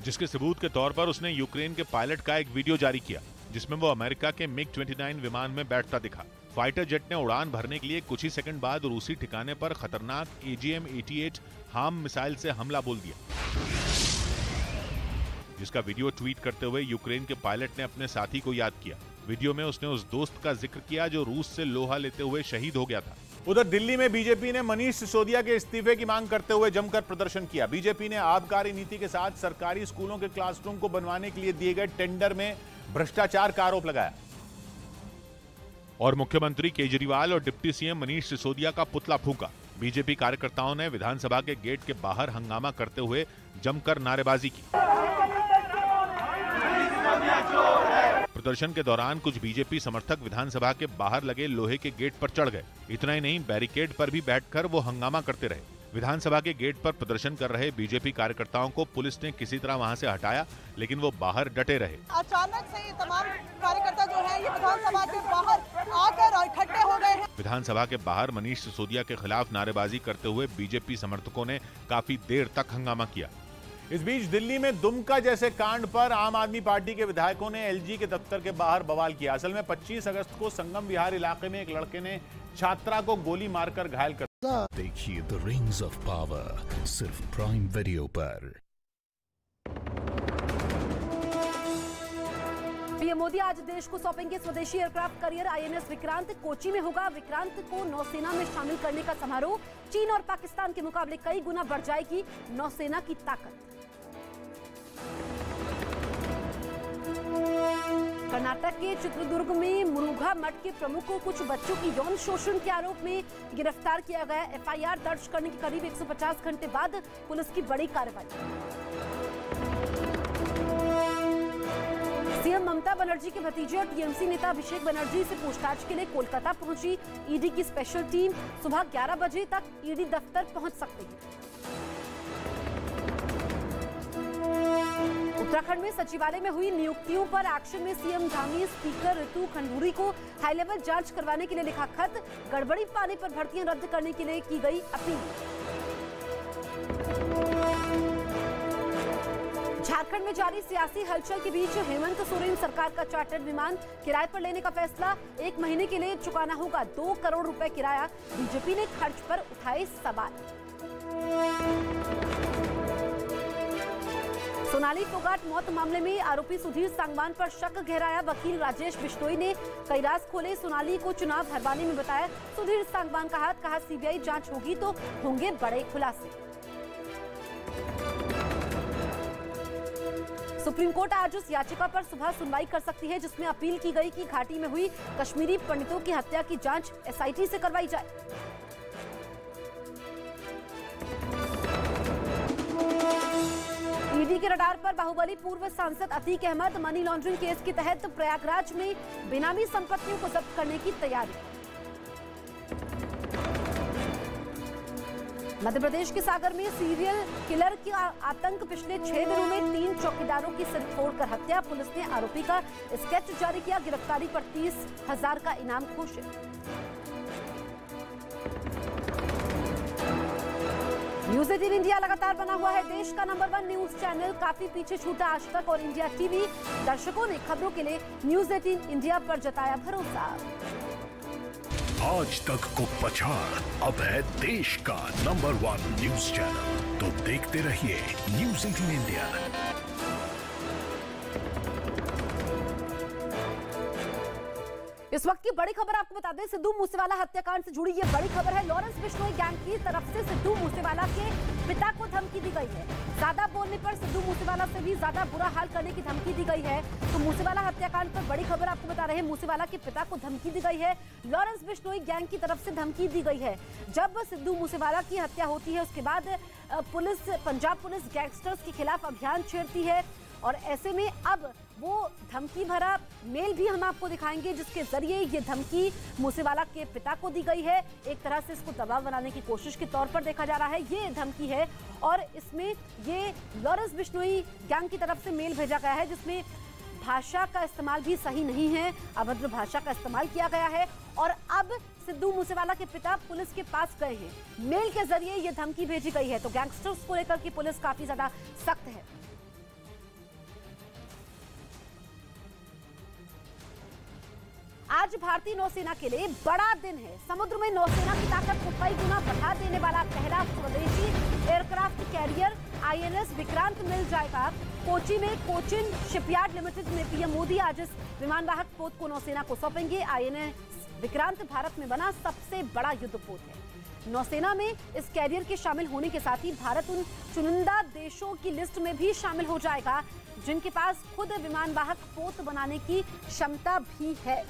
जिसके सबूत के तौर पर उसने यूक्रेन के पायलट का एक वीडियो जारी किया, जिसमें वो अमेरिका के MiG-29 विमान में बैठता दिखा। फाइटर जेट ने उड़ान भरने के लिए कुछ ही सेकंड बाद रूसी ठिकाने पर खतरनाक AGM-88 हार्म मिसाइल से हमला बोल दिया, जिसका वीडियो ट्वीट करते हुए यूक्रेन के पायलट ने अपने साथी को याद किया। वीडियो में उसने उस दोस्त का जिक्र किया जो रूस से लोहा लेते हुए शहीद हो गया था। उधर दिल्ली में बीजेपी ने मनीष सिसोदिया के इस्तीफे की मांग करते हुए जमकर प्रदर्शन किया। बीजेपी ने आबकारी नीति के साथ सरकारी स्कूलों के क्लासरूम को बनवाने के लिए दिए गए टेंडर में भ्रष्टाचार का आरोप लगाया और मुख्यमंत्री केजरीवाल और डिप्टी सीएम मनीष सिसोदिया का पुतला फूंका। बीजेपी कार्यकर्ताओं ने विधानसभा के गेट के बाहर हंगामा करते हुए जमकर नारेबाजी की। प्रदर्शन के दौरान कुछ बीजेपी समर्थक विधानसभा के बाहर लगे लोहे के गेट पर चढ़ गए। इतना ही नहीं, बैरिकेड पर भी बैठकर वो हंगामा करते रहे। विधानसभा के गेट पर प्रदर्शन कर रहे बीजेपी कार्यकर्ताओं को पुलिस ने किसी तरह वहां से हटाया, लेकिन वो बाहर डटे रहे। अचानक से ये तमाम कार्यकर्ता जो है ये विधानसभा के बाहर आकर इकट्ठे हो गए हैं। विधानसभा के बाहर मनीष सिसोदिया के खिलाफ नारेबाजी करते हुए बीजेपी समर्थकों ने काफी देर तक हंगामा किया। इस बीच दिल्ली में दुमका जैसे कांड पर आम आदमी पार्टी के विधायकों ने LG के दफ्तर के बाहर बवाल किया। असल में 25 अगस्त को संगम विहार इलाके में एक लड़के ने छात्रा को गोली मारकर घायल कर दिया। देखिए द रिंग्स ऑफ पावर सिर्फ प्राइम वीडियो पर। पीएम मोदी आज देश को सौंपेंगे स्वदेशी aircraft carrier INS Vikrant. Kochi में होगा विक्रांत को नौसेना में शामिल करने का समारोह। चीन और पाकिस्तान के मुकाबले कई गुना बढ़ जाएगी नौसेना की ताकत। कर्नाटक के चित्रदुर्ग में मुरुघा मठ के प्रमुख को कुछ बच्चों की यौन शोषण के आरोप में गिरफ्तार किया गया। FIR दर्ज करने के करीब 150 घंटे बाद पुलिस की बड़ी कार्रवाई। सीएम ममता बनर्जी के भतीजे और टीएमसी नेता अभिषेक बनर्जी से पूछताछ के लिए कोलकाता पहुंची ईडी की स्पेशल टीम। सुबह 11 बजे तक ईडी दफ्तर पहुंच सकते हैं। उत्तराखंड में सचिवालय में हुई नियुक्तियों पर एक्शन में सीएम धामी स्पीकर ऋतु खंडूरी को हाई लेवल जांच करवाने के लिए लिखा खत। गड़बड़ी पाने पर भर्तियां रद्द करने के लिए की गई अपील। झारखंड में जारी सियासी हलचल के बीच हेमंत सोरेन सरकार का चार्टर्ड विमान किराए पर लेने का फैसला। 1 महीने के लिए चुकाना होगा 2 करोड़ रुपए किराया। बीजेपी ने खर्च पर उठाए सवाल। सोनाली फोगाट मौत मामले में आरोपी सुधीर सांगवान पर शक गहराया। वकील राजेश बिश्नोई ने कई राज खोले। सोनाली को चुनाव हरवाने में बताया सुधीर सांगवान का हाथ। कहा सीबीआई जांच होगी तो होंगे बड़े खुलासे। सुप्रीम कोर्ट आज उस याचिका पर सुबह सुनवाई कर सकती है जिसमें अपील की गई कि घाटी में हुई कश्मीरी पंडितों की हत्या की जांच एसआईटी से करवाई जाए। ईडी के रडार पर बाहुबली पूर्व सांसद Atiq Ahmed. Money laundering case के तहत प्रयागराज में बेनामी संपत्तियों को जब्त करने की तैयारी। मध्य प्रदेश के सागर में सीरियल किलर का आतंक। पिछले 6 दिनों में 3 चौकीदारों की सिर फोड़कर हत्या। पुलिस ने आरोपी का स्केच जारी किया। गिरफ्तारी पर 30,000 का इनाम घोषित। न्यूज 18 इंडिया लगातार बना हुआ है देश का नंबर 1 न्यूज चैनल। काफी पीछे छूटा आज तक और इंडिया टीवी। दर्शकों ने खबरों के लिए न्यूज 18 इंडिया पर जताया भरोसा। आज तक को पछाड़, अब है देश का नंबर 1 न्यूज चैनल। तो देखते रहिए न्यूज 18 इंडिया। इस वक्त की बड़ी खबर आपको बता दें, सिद्धू मूसेवाला हत्याकांड से जुड़ी ये बड़ी खबर है। लॉरेंस बिश्नोई गैंग की तरफ से सिद्धू मूसेवाला के पिता को धमकी दी गई है। ज्यादा बोलने पर सिद्धू मूसेवाला से भी ज्यादा बुरा हाल करने की धमकी दी गई है। तो मूसेवाला हत्याकांड पर बड़ी खबर आपको बता रहे हैं। मूसेवाला के पिता को धमकी दी गई है। लॉरेंस बिश्नोई गैंग की तरफ से धमकी दी गई है। जब सिद्धू मूसेवाला की हत्या होती है उसके बाद पुलिस, पंजाब पुलिस गैंगस्टर्स के खिलाफ अभियान छेड़ती है और ऐसे में अब वो धमकी भरा मेल भी हम आपको दिखाएंगे जिसके जरिए ये धमकी मूसेवाला के पिता को दी गई है। एक तरह से इसको दबाव बनाने की कोशिश के तौर पर देखा जा रहा है। ये धमकी है और इसमें ये लॉरेंस बिश्नोई गैंग की तरफ से मेल भेजा गया है जिसमें भाषा का इस्तेमाल भी सही नहीं है, अभद्र भाषा का इस्तेमाल किया गया है। और अब सिद्धू मूसेवाला के पिता पुलिस के पास गए हैं। मेल के जरिए ये धमकी भेजी गई है। तो गैंगस्टर्स को लेकर की पुलिस काफी ज्यादा सख्त है। आज भारतीय नौसेना के लिए बड़ा दिन है। समुद्र में नौसेना की ताकत को कई गुना बढ़ा देने वाला पहला स्वदेशी एयरक्राफ्ट कैरियर आईएनएस विक्रांत मिल जाएगा। कोची में कोचिन शिपयार्ड लिमिटेड में पीएम मोदी आज इस विमानवाहक पोत को नौसेना को सौंपेंगे। आईएनएस विक्रांत भारत में बना सबसे बड़ा युद्धपोत है। नौसेना में इस कैरियर के शामिल होने के साथ ही भारत उन चुनिंदा देशों की लिस्ट में भी शामिल हो जाएगा जिनके पास खुद विमानवाहक पोत बनाने की क्षमता भी है।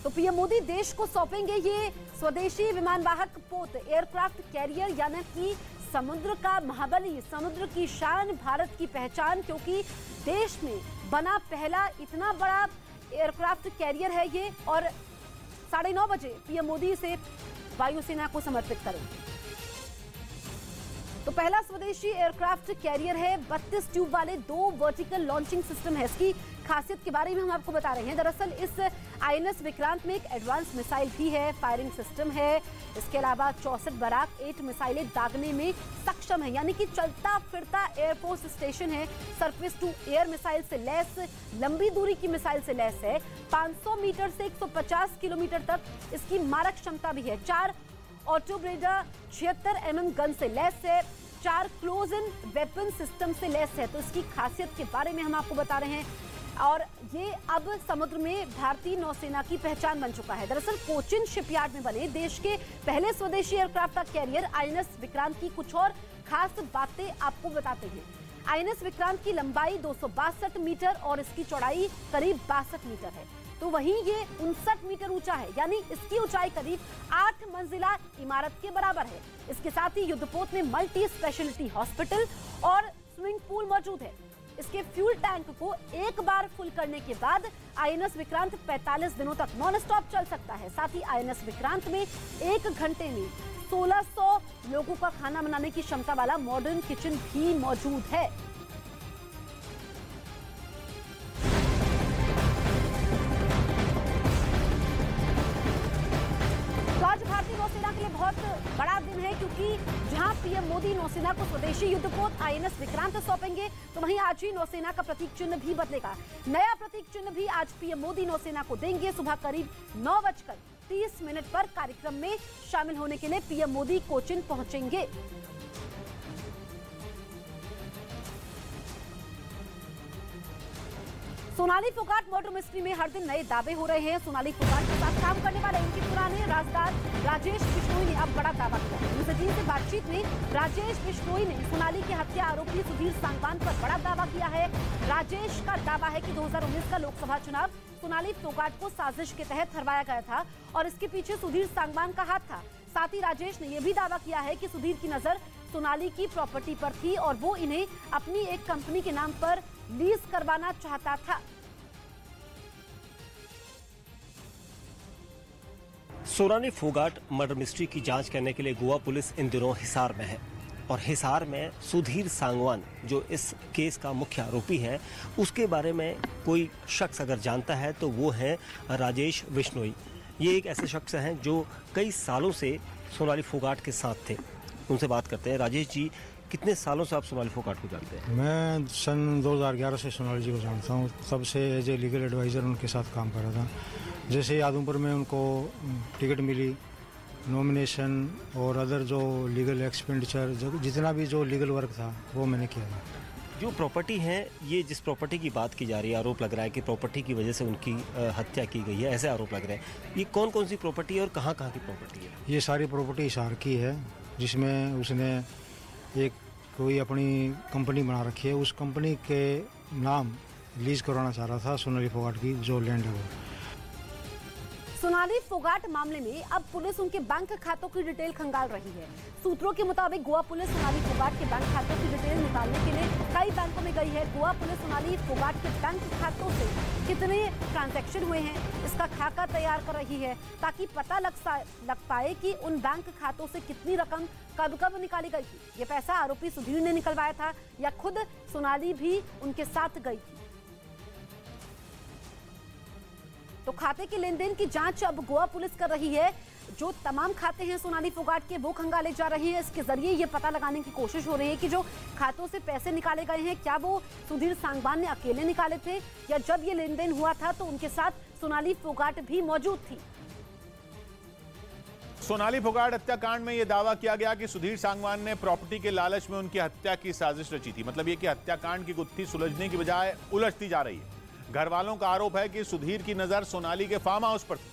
तो पीएम मोदी देश को सौंपेंगे ये स्वदेशी विमानवाहक पोत एयरक्राफ्ट कैरियर, यानी कि समुद्र का महाबली, समुद्र की शान, भारत की पहचान, क्योंकि देश में बना पहला इतना बड़ा एयरक्राफ्ट कैरियर है ये। और 9:30 बजे पीएम मोदी इसे वायुसेना को समर्पित करेंगे। तो पहला स्वदेशी एयरक्राफ्ट कैरियर है। 32 ट्यूब वाले 2 वर्टिकल लॉन्चिंग सिस्टम है। इसकी खासियत के बारे में हम आपको बता रहे हैं। दरअसल इस आईएनएस विक्रांत में एक एडवांस मिसाइल भी है, फायरिंग सिस्टम है। इसके अलावा 64 बराक 8 मिसाइलें दागने में सक्षम है, यानी कि चलता फिरता एयरफोर्स स्टेशन है। सरफेस टू एयर मिसाइल से लैस, लंबी दूरी की मिसाइल से लैस है। 500 मीटर से 150 किलोमीटर तक इसकी मारक क्षमता भी है। 4 ऑटोब्रेडा 76 mm गन से लैस है। 4 क्लोज इन वेपन सिस्टम से लैस है। तो इसकी खासियत के बारे में हम आपको बता रहे हैं। और ये अब समुद्र में भारतीय नौसेना की पहचान बन चुका है। दरअसल कोचिन शिपयार्ड में बने देश के पहले स्वदेशी एयरक्राफ्ट का कैरियर आईएनएस विक्रांत की कुछ और खास बातें आपको बताते हैं। आईएनएस विक्रांत की लंबाई 262 मीटर और इसकी चौड़ाई करीब 62 मीटर है। तो वहीं ये 59 मीटर ऊंचा है, यानी इसकी ऊंचाई करीब 8 मंजिला इमारत के बराबर है। इसके साथ ही युद्धपोत में मल्टी स्पेशलिटी हॉस्पिटल और स्विमिंग पूल मौजूद है। इसके फ्यूल टैंक को एक बार फुल करने के बाद आईएनएस विक्रांत 45 दिनों तक नॉन स्टॉप चल सकता है। साथ ही आईएनएस विक्रांत में 1 घंटे में 1600 लोगों का खाना बनाने की क्षमता वाला मॉडर्न किचन भी मौजूद है। तो आज भारतीय नौसेना के लिए बहुत बड़ा दिन है क्योंकि जहां पीएम मोदी नौसेना को स्वदेशी युद्धपोत INS विक्रांत सौंपेंगे, तो वहीं आज ही नौसेना का प्रतीक चिन्ह भी बदलेगा। नया प्रतीक चिन्ह भी आज पीएम मोदी नौसेना को देंगे। सुबह करीब 9:30 पर कार्यक्रम में शामिल होने के लिए पीएम मोदी कोचिन पहुंचेंगे। सोनाली फोगाट मर्डर मिस्ट्री में हर दिन नए दावे हो रहे हैं। सोनाली फोगाट के साथ काम करने वाले इनके पुराने राजदार राजेश बिश्नोई ने अब बड़ा दावा किया। न्यूज़18 से बातचीत में राजेश बिश्नोई ने सोनाली के हत्या आरोपी सुधीर सांगवान पर बड़ा दावा किया है। राजेश का दावा है कि 2019 का लोकसभा चुनाव सोनाली फोगाट को साजिश के तहत हरवाया गया था और इसके पीछे सुधीर सांगवान का हाथ था। साथ ही राजेश ने यह भी दावा किया है कि सुधीर की नजर सोनाली की प्रॉपर्टी पर थी और वो इन्हें अपनी एक कंपनी के नाम पर लीज करवाना चाहता था। सोनाली फोगाट मर्डर मिस्ट्री की जांच करने के लिए गोवा पुलिस इन दिनों हिसार में है और हिसार में सुधीर सांगवान जो इस केस का मुख्य आरोपी है, उसके बारे में कोई शख्स अगर जानता है तो वो है राजेश बिश्नोई। ये एक ऐसे शख्स हैं जो कई सालों से सोनाली फोगाट के साथ थे। उनसे बात करते हैं। राजेश जी, कितने सालों से आप सोनाली फोगाट को जानते हैं? मैं सन 2011 से सोनाली जी को जानता हूँ। तब से एज ए लीगल एडवाइज़र उनके साथ काम कर रहा था। जैसे ही आदमपुर में उनको टिकट मिली, नॉमिनेशन और अदर जो लीगल एक्सपेंडिचर, जितना भी जो लीगल वर्क था वो मैंने किया था। जो प्रॉपर्टी है, ये जिस प्रॉपर्टी की बात की जा रही है, आरोप लग रहा है कि प्रॉपर्टी की वजह से उनकी हत्या की गई है, ऐसे आरोप लग रहे हैं। ये कौन कौन सी प्रॉपर्टी है और कहाँ कहाँ की प्रॉपर्टी है? ये सारी प्रॉपर्टी हिसार की है, जिसमें उसने एक कोई अपनी कंपनी बना रखी है। उस कंपनी के नाम लीज करवाना चाह रहा था सोनाली फोगाट की जो लैंड है वो। सोनाली फोगाट मामले में अब पुलिस उनके बैंक खातों की डिटेल खंगाल रही है। सूत्रों के मुताबिक गोवा पुलिस सोनाली फोगाट के बैंक खातों की डिटेल निकालने के लिए कई बैंकों में गई है। गोवा पुलिस सोनाली फोगाट के बैंक खातों से कितने ट्रांजैक्शन हुए हैं, इसका खाका तैयार कर रही है ताकि पता लग पाए कि उन बैंक खातों से कितनी रकम कब कब निकाली गई थी। ये पैसा आरोपी सुधीर ने निकलवाया था या खुद सोनाली भी उनके साथ गई थी। तो खाते के लेन देन की जांच अब गोवा पुलिस कर रही है। जो तमाम खाते हैं सोनाली फोगाट के वो खंगाले जा रहे हैं। इसके जरिए ये पता लगाने की कोशिश हो रही है कि जो खातों से पैसे निकाले गए हैं, क्या वो सुधीर सांगवान ने अकेले निकाले थे या जब ये लेन देन हुआ था तो उनके साथ सोनाली फोगाट भी मौजूद थी। सोनाली फोगाट हत्याकांड में यह दावा किया गया कि सुधीर सांगवान ने प्रॉपर्टी के लालच में उनकी हत्या की साजिश रची थी। मतलब यह कि हत्याकांड की गुत्थी सुलझने की बजाय उलझती जा रही है। घर वालों का आरोप है कि सुधीर की नजर सोनाली के फार्म हाउस पर थी,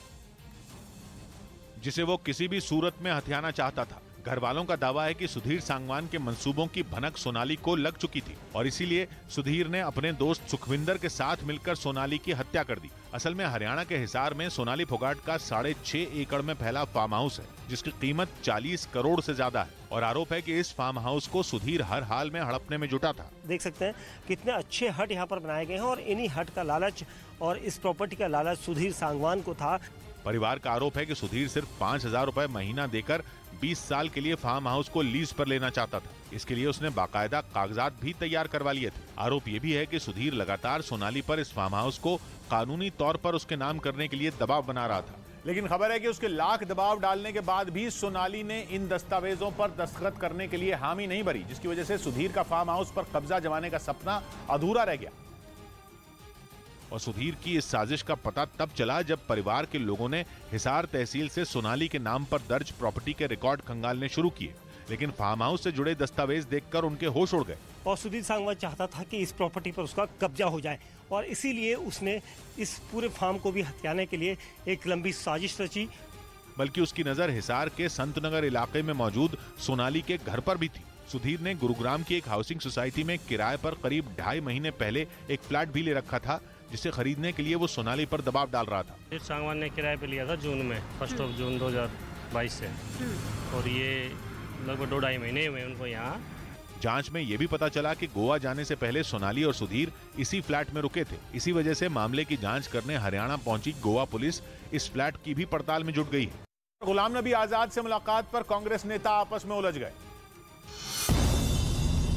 जिसे वो किसी भी सूरत में हथियाना चाहता था। घर वालों का दावा है कि सुधीर सांगवान के मंसूबों की भनक सोनाली को लग चुकी थी और इसीलिए सुधीर ने अपने दोस्त सुखविंदर के साथ मिलकर सोनाली की हत्या कर दी। असल में हरियाणा के हिसार में सोनाली फोगाट का 6.5 एकड़ में फैला फार्म हाउस है, जिसकी कीमत 40 करोड़ से ज्यादा है और आरोप है कि इस फार्म हाउस को सुधीर हर हाल में हड़पने में जुटा था। देख सकते हैं कितने अच्छे हट यहाँ पर बनाए गए हैं और इन्हीं हट का लालच और इस प्रॉपर्टी का लालच सुधीर सांगवान को था। परिवार का आरोप है कि सुधीर सिर्फ 5,000 रुपए महीना देकर 20 साल के लिए फार्म हाउस को लीज पर लेना चाहता था। इसके लिए उसने बाकायदा कागजात भी तैयार करवा लिए थे। आरोप ये भी है कि सुधीर लगातार सोनाली पर इस फार्म हाउस को कानूनी तौर पर उसके नाम करने के लिए दबाव बना रहा था। लेकिन खबर है कि उसके लाख दबाव डालने के बाद भी सोनाली ने इन दस्तावेजों पर दस्तखत करने के लिए हामी नहीं भरी, जिसकी वजह से सुधीर का फार्म हाउस पर कब्जा जमाने का सपना अधूरा रह गया। और सुधीर की इस साजिश का पता तब चला जब परिवार के लोगों ने हिसार तहसील से सोनाली के नाम पर दर्ज प्रॉपर्टी के रिकॉर्ड खंगालने शुरू किए, लेकिन फार्म हाउस से जुड़े दस्तावेज देखकर उनके होश उड़ गए। और सुधीर सांगवान चाहता था कि इस प्रॉपर्टी पर उसका कब्जा हो जाए और इसीलिए उसने इस पूरे फार्म को भी हथियाने के लिए एक लंबी साजिश रची। बल्कि उसकी नजर हिसार के संतनगर इलाके में मौजूद सोनाली के घर पर भी थी। सुधीर ने गुरुग्राम की एक हाउसिंग सोसाइटी में किराए पर करीब 2.5 महीने पहले एक फ्लैट भी ले रखा था, जिसे खरीदने के लिए वो सोनाली पर दबाव डाल रहा था। सांगवान ने किराए पे लिया था जून में, 1 जून 2022 से, और ये लगभग 2-2.5 महीने हुए उनको यहाँ। जांच में ये भी पता चला कि गोवा जाने से पहले सोनाली और सुधीर इसी फ्लैट में रुके थे। इसी वजह से मामले की जांच करने हरियाणा पहुंची गोवा पुलिस इस फ्लैट की भी पड़ताल में जुट गई है। गुलाम नबी आजाद से मुलाकात पर कांग्रेस नेता आपस में उलझ गए।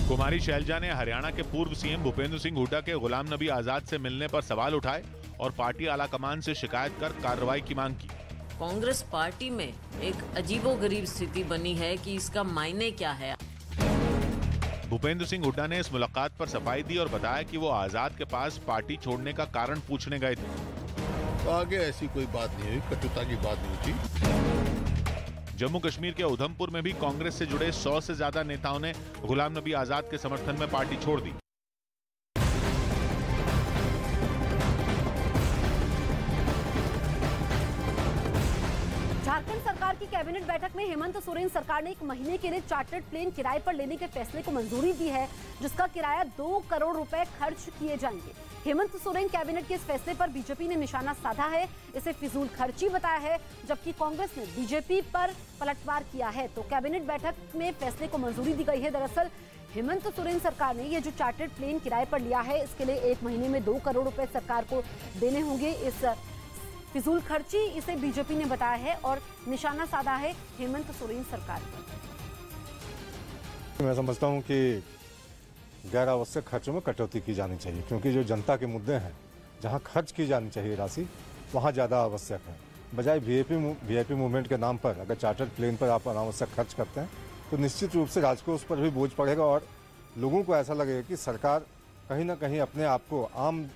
कुमारी शैलजा ने हरियाणा के पूर्व सीएम भूपेंद्र सिंह हुड्डा के गुलाम नबी आजाद से मिलने पर सवाल उठाए और पार्टी आलाकमान से शिकायत कर कार्रवाई की मांग की। कांग्रेस पार्टी में एक अजीबोगरीब स्थिति बनी है कि इसका मायने क्या है। भूपेंद्र सिंह हुड्डा ने इस मुलाकात पर सफाई दी और बताया कि वो आजाद के पास पार्टी छोड़ने का कारण पूछने गए थे। तो आगे ऐसी कोई बात नहीं हुई, कटुता की बात नहीं थी। जम्मू कश्मीर के उधमपुर में भी कांग्रेस से जुड़े 100 से ज्यादा नेताओं ने गुलाम नबी आजाद के समर्थन में पार्टी छोड़ दी। झारखंड सरकार की कैबिनेट बैठक में हेमंत सोरेन सरकार ने 1 महीने के लिए चार्टर्ड प्लेन किराए पर लेने के फैसले को मंजूरी दी है, जिसका किराया 2 करोड़ रुपए खर्च किए जाएंगे। हेमंत सोरेन कैबिनेट के इस फैसले पर बीजेपी ने निशाना साधा है, इसे फिजूल खर्ची बताया है, जबकि कांग्रेस ने बीजेपी पर पलटवार किया है। तो कैबिनेट बैठक में फैसले को मंजूरी दी गई है। दरअसल हेमंत सोरेन सरकार ने ये जो चार्टर्ड प्लेन किराए पर लिया है, इसके लिए 1 महीने में 2 करोड़ रुपए सरकार को देने होंगे। इस फिजूल खर्ची इसे बीजेपी ने बताया है और निशाना साधा है हेमंत सोरेन सरकार पर। मैं समझता हूं कि गैर आवश्यक खर्चों में कटौती की जानी चाहिए, क्योंकि जो जनता के मुद्दे हैं, जहां खर्च की जानी चाहिए राशि, वहां ज़्यादा आवश्यक है। बजाय वीआईपी मूवमेंट के नाम पर अगर चार्टर्ड प्लेन पर आप अनावश्यक खर्च करते हैं तो निश्चित रूप से राजकोष पर भी बोझ पड़ेगा और लोगों को ऐसा लगेगा कि सरकार कहीं ना कहीं अपने आप को आम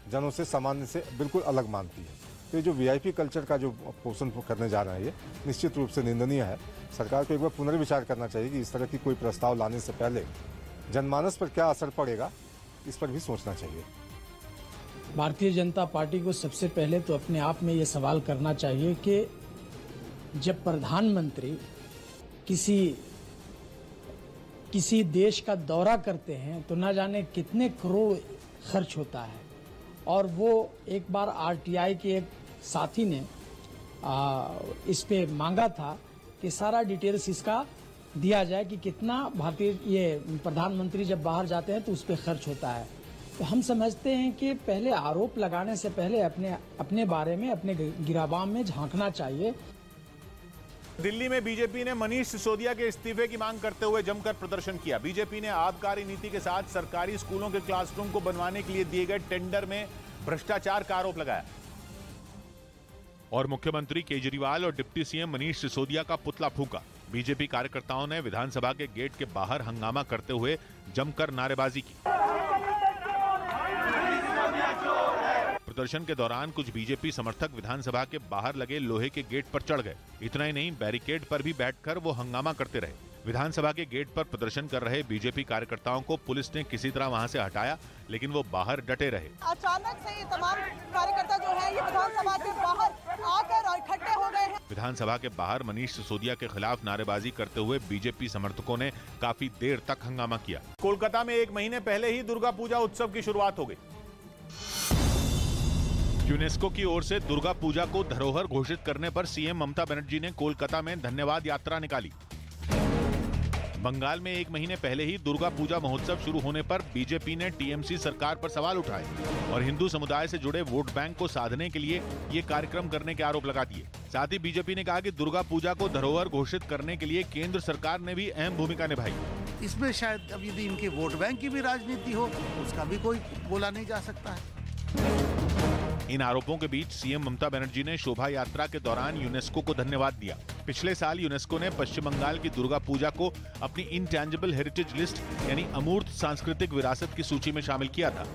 जनों से, सामान्य से बिल्कुल अलग मानती है। तो ये जो वीआईपी कल्चर का जो पोषण करने जा रहा है, ये निश्चित रूप से निंदनीय है। सरकार को एक बार पुनर्विचार करना चाहिए कि इस तरह की कोई प्रस्ताव लाने से पहले जनमानस पर क्या असर पड़ेगा, इस पर भी सोचना चाहिए। भारतीय जनता पार्टी को सबसे पहले तो अपने आप में ये सवाल करना चाहिए कि जब प्रधानमंत्री किसी देश का दौरा करते हैं तो ना जाने कितने करोड़ खर्च होता है, और वो एक बार आरटीआई के एक साथी ने इस पे मांगा था कि सारा डिटेल्स इसका दिया जाए कि कितना ये प्रधानमंत्री जब बाहर जाते हैं तो उस पर खर्च होता है। तो हम समझते हैं कि पहले आरोप लगाने से पहले अपने बारे में, अपने गिराबान में झांकना चाहिए। दिल्ली में बीजेपी ने मनीष सिसोदिया के इस्तीफे की मांग करते हुए जमकर प्रदर्शन किया। बीजेपी ने आबकारी नीति के साथ सरकारी स्कूलों के क्लासरूम को बनवाने के लिए दिए गए टेंडर में भ्रष्टाचार का आरोप लगाया और मुख्यमंत्री केजरीवाल और डिप्टी सीएम मनीष सिसोदिया का पुतला फूंका। बीजेपी कार्यकर्ताओं ने विधानसभा के गेट के बाहर हंगामा करते हुए जमकर नारेबाजी की। प्रदर्शन के दौरान कुछ बीजेपी समर्थक विधानसभा के बाहर लगे लोहे के गेट पर चढ़ गए। इतना ही नहीं, बैरिकेड पर भी बैठकर वो हंगामा करते रहे। विधानसभा के गेट पर प्रदर्शन कर रहे बीजेपी कार्यकर्ताओं को पुलिस ने किसी तरह वहां से हटाया, लेकिन वो बाहर डटे रहे। अचानक से ये तमाम कार्यकर्ता जो है ये विधानसभा के बाहर आकर इकट्ठे हो गए हैं। विधानसभा के बाहर मनीष सिसोदिया के खिलाफ नारेबाजी करते हुए बीजेपी समर्थकों ने काफी देर तक हंगामा किया। कोलकाता में 1 महीने पहले ही दुर्गा पूजा उत्सव की शुरुआत हो गई। यूनेस्को की ओर से दुर्गा पूजा को धरोहर घोषित करने पर सीएम ममता बनर्जी ने कोलकाता में धन्यवाद यात्रा निकाली। बंगाल में 1 महीने पहले ही दुर्गा पूजा महोत्सव शुरू होने पर बीजेपी ने टीएमसी सरकार पर सवाल उठाए और हिंदू समुदाय से जुड़े वोट बैंक को साधने के लिए ये कार्यक्रम करने के आरोप लगा दिए। साथ ही बीजेपी ने कहा कि दुर्गा पूजा को धरोहर घोषित करने के लिए केंद्र सरकार ने भी अहम भूमिका निभाई। इसमें शायद अब यदि इनके वोट बैंक की भी राजनीति हो, उसका भी कोई बोला नहीं जा सकता है। इन आरोपों के बीच सीएम ममता बनर्जी ने शोभा यात्रा के दौरान यूनेस्को को धन्यवाद दिया। पिछले साल यूनेस्को ने पश्चिम बंगाल की दुर्गा पूजा को अपनी इंटैंजिबल हेरिटेज लिस्ट यानी अमूर्त सांस्कृतिक विरासत की सूची में शामिल किया था।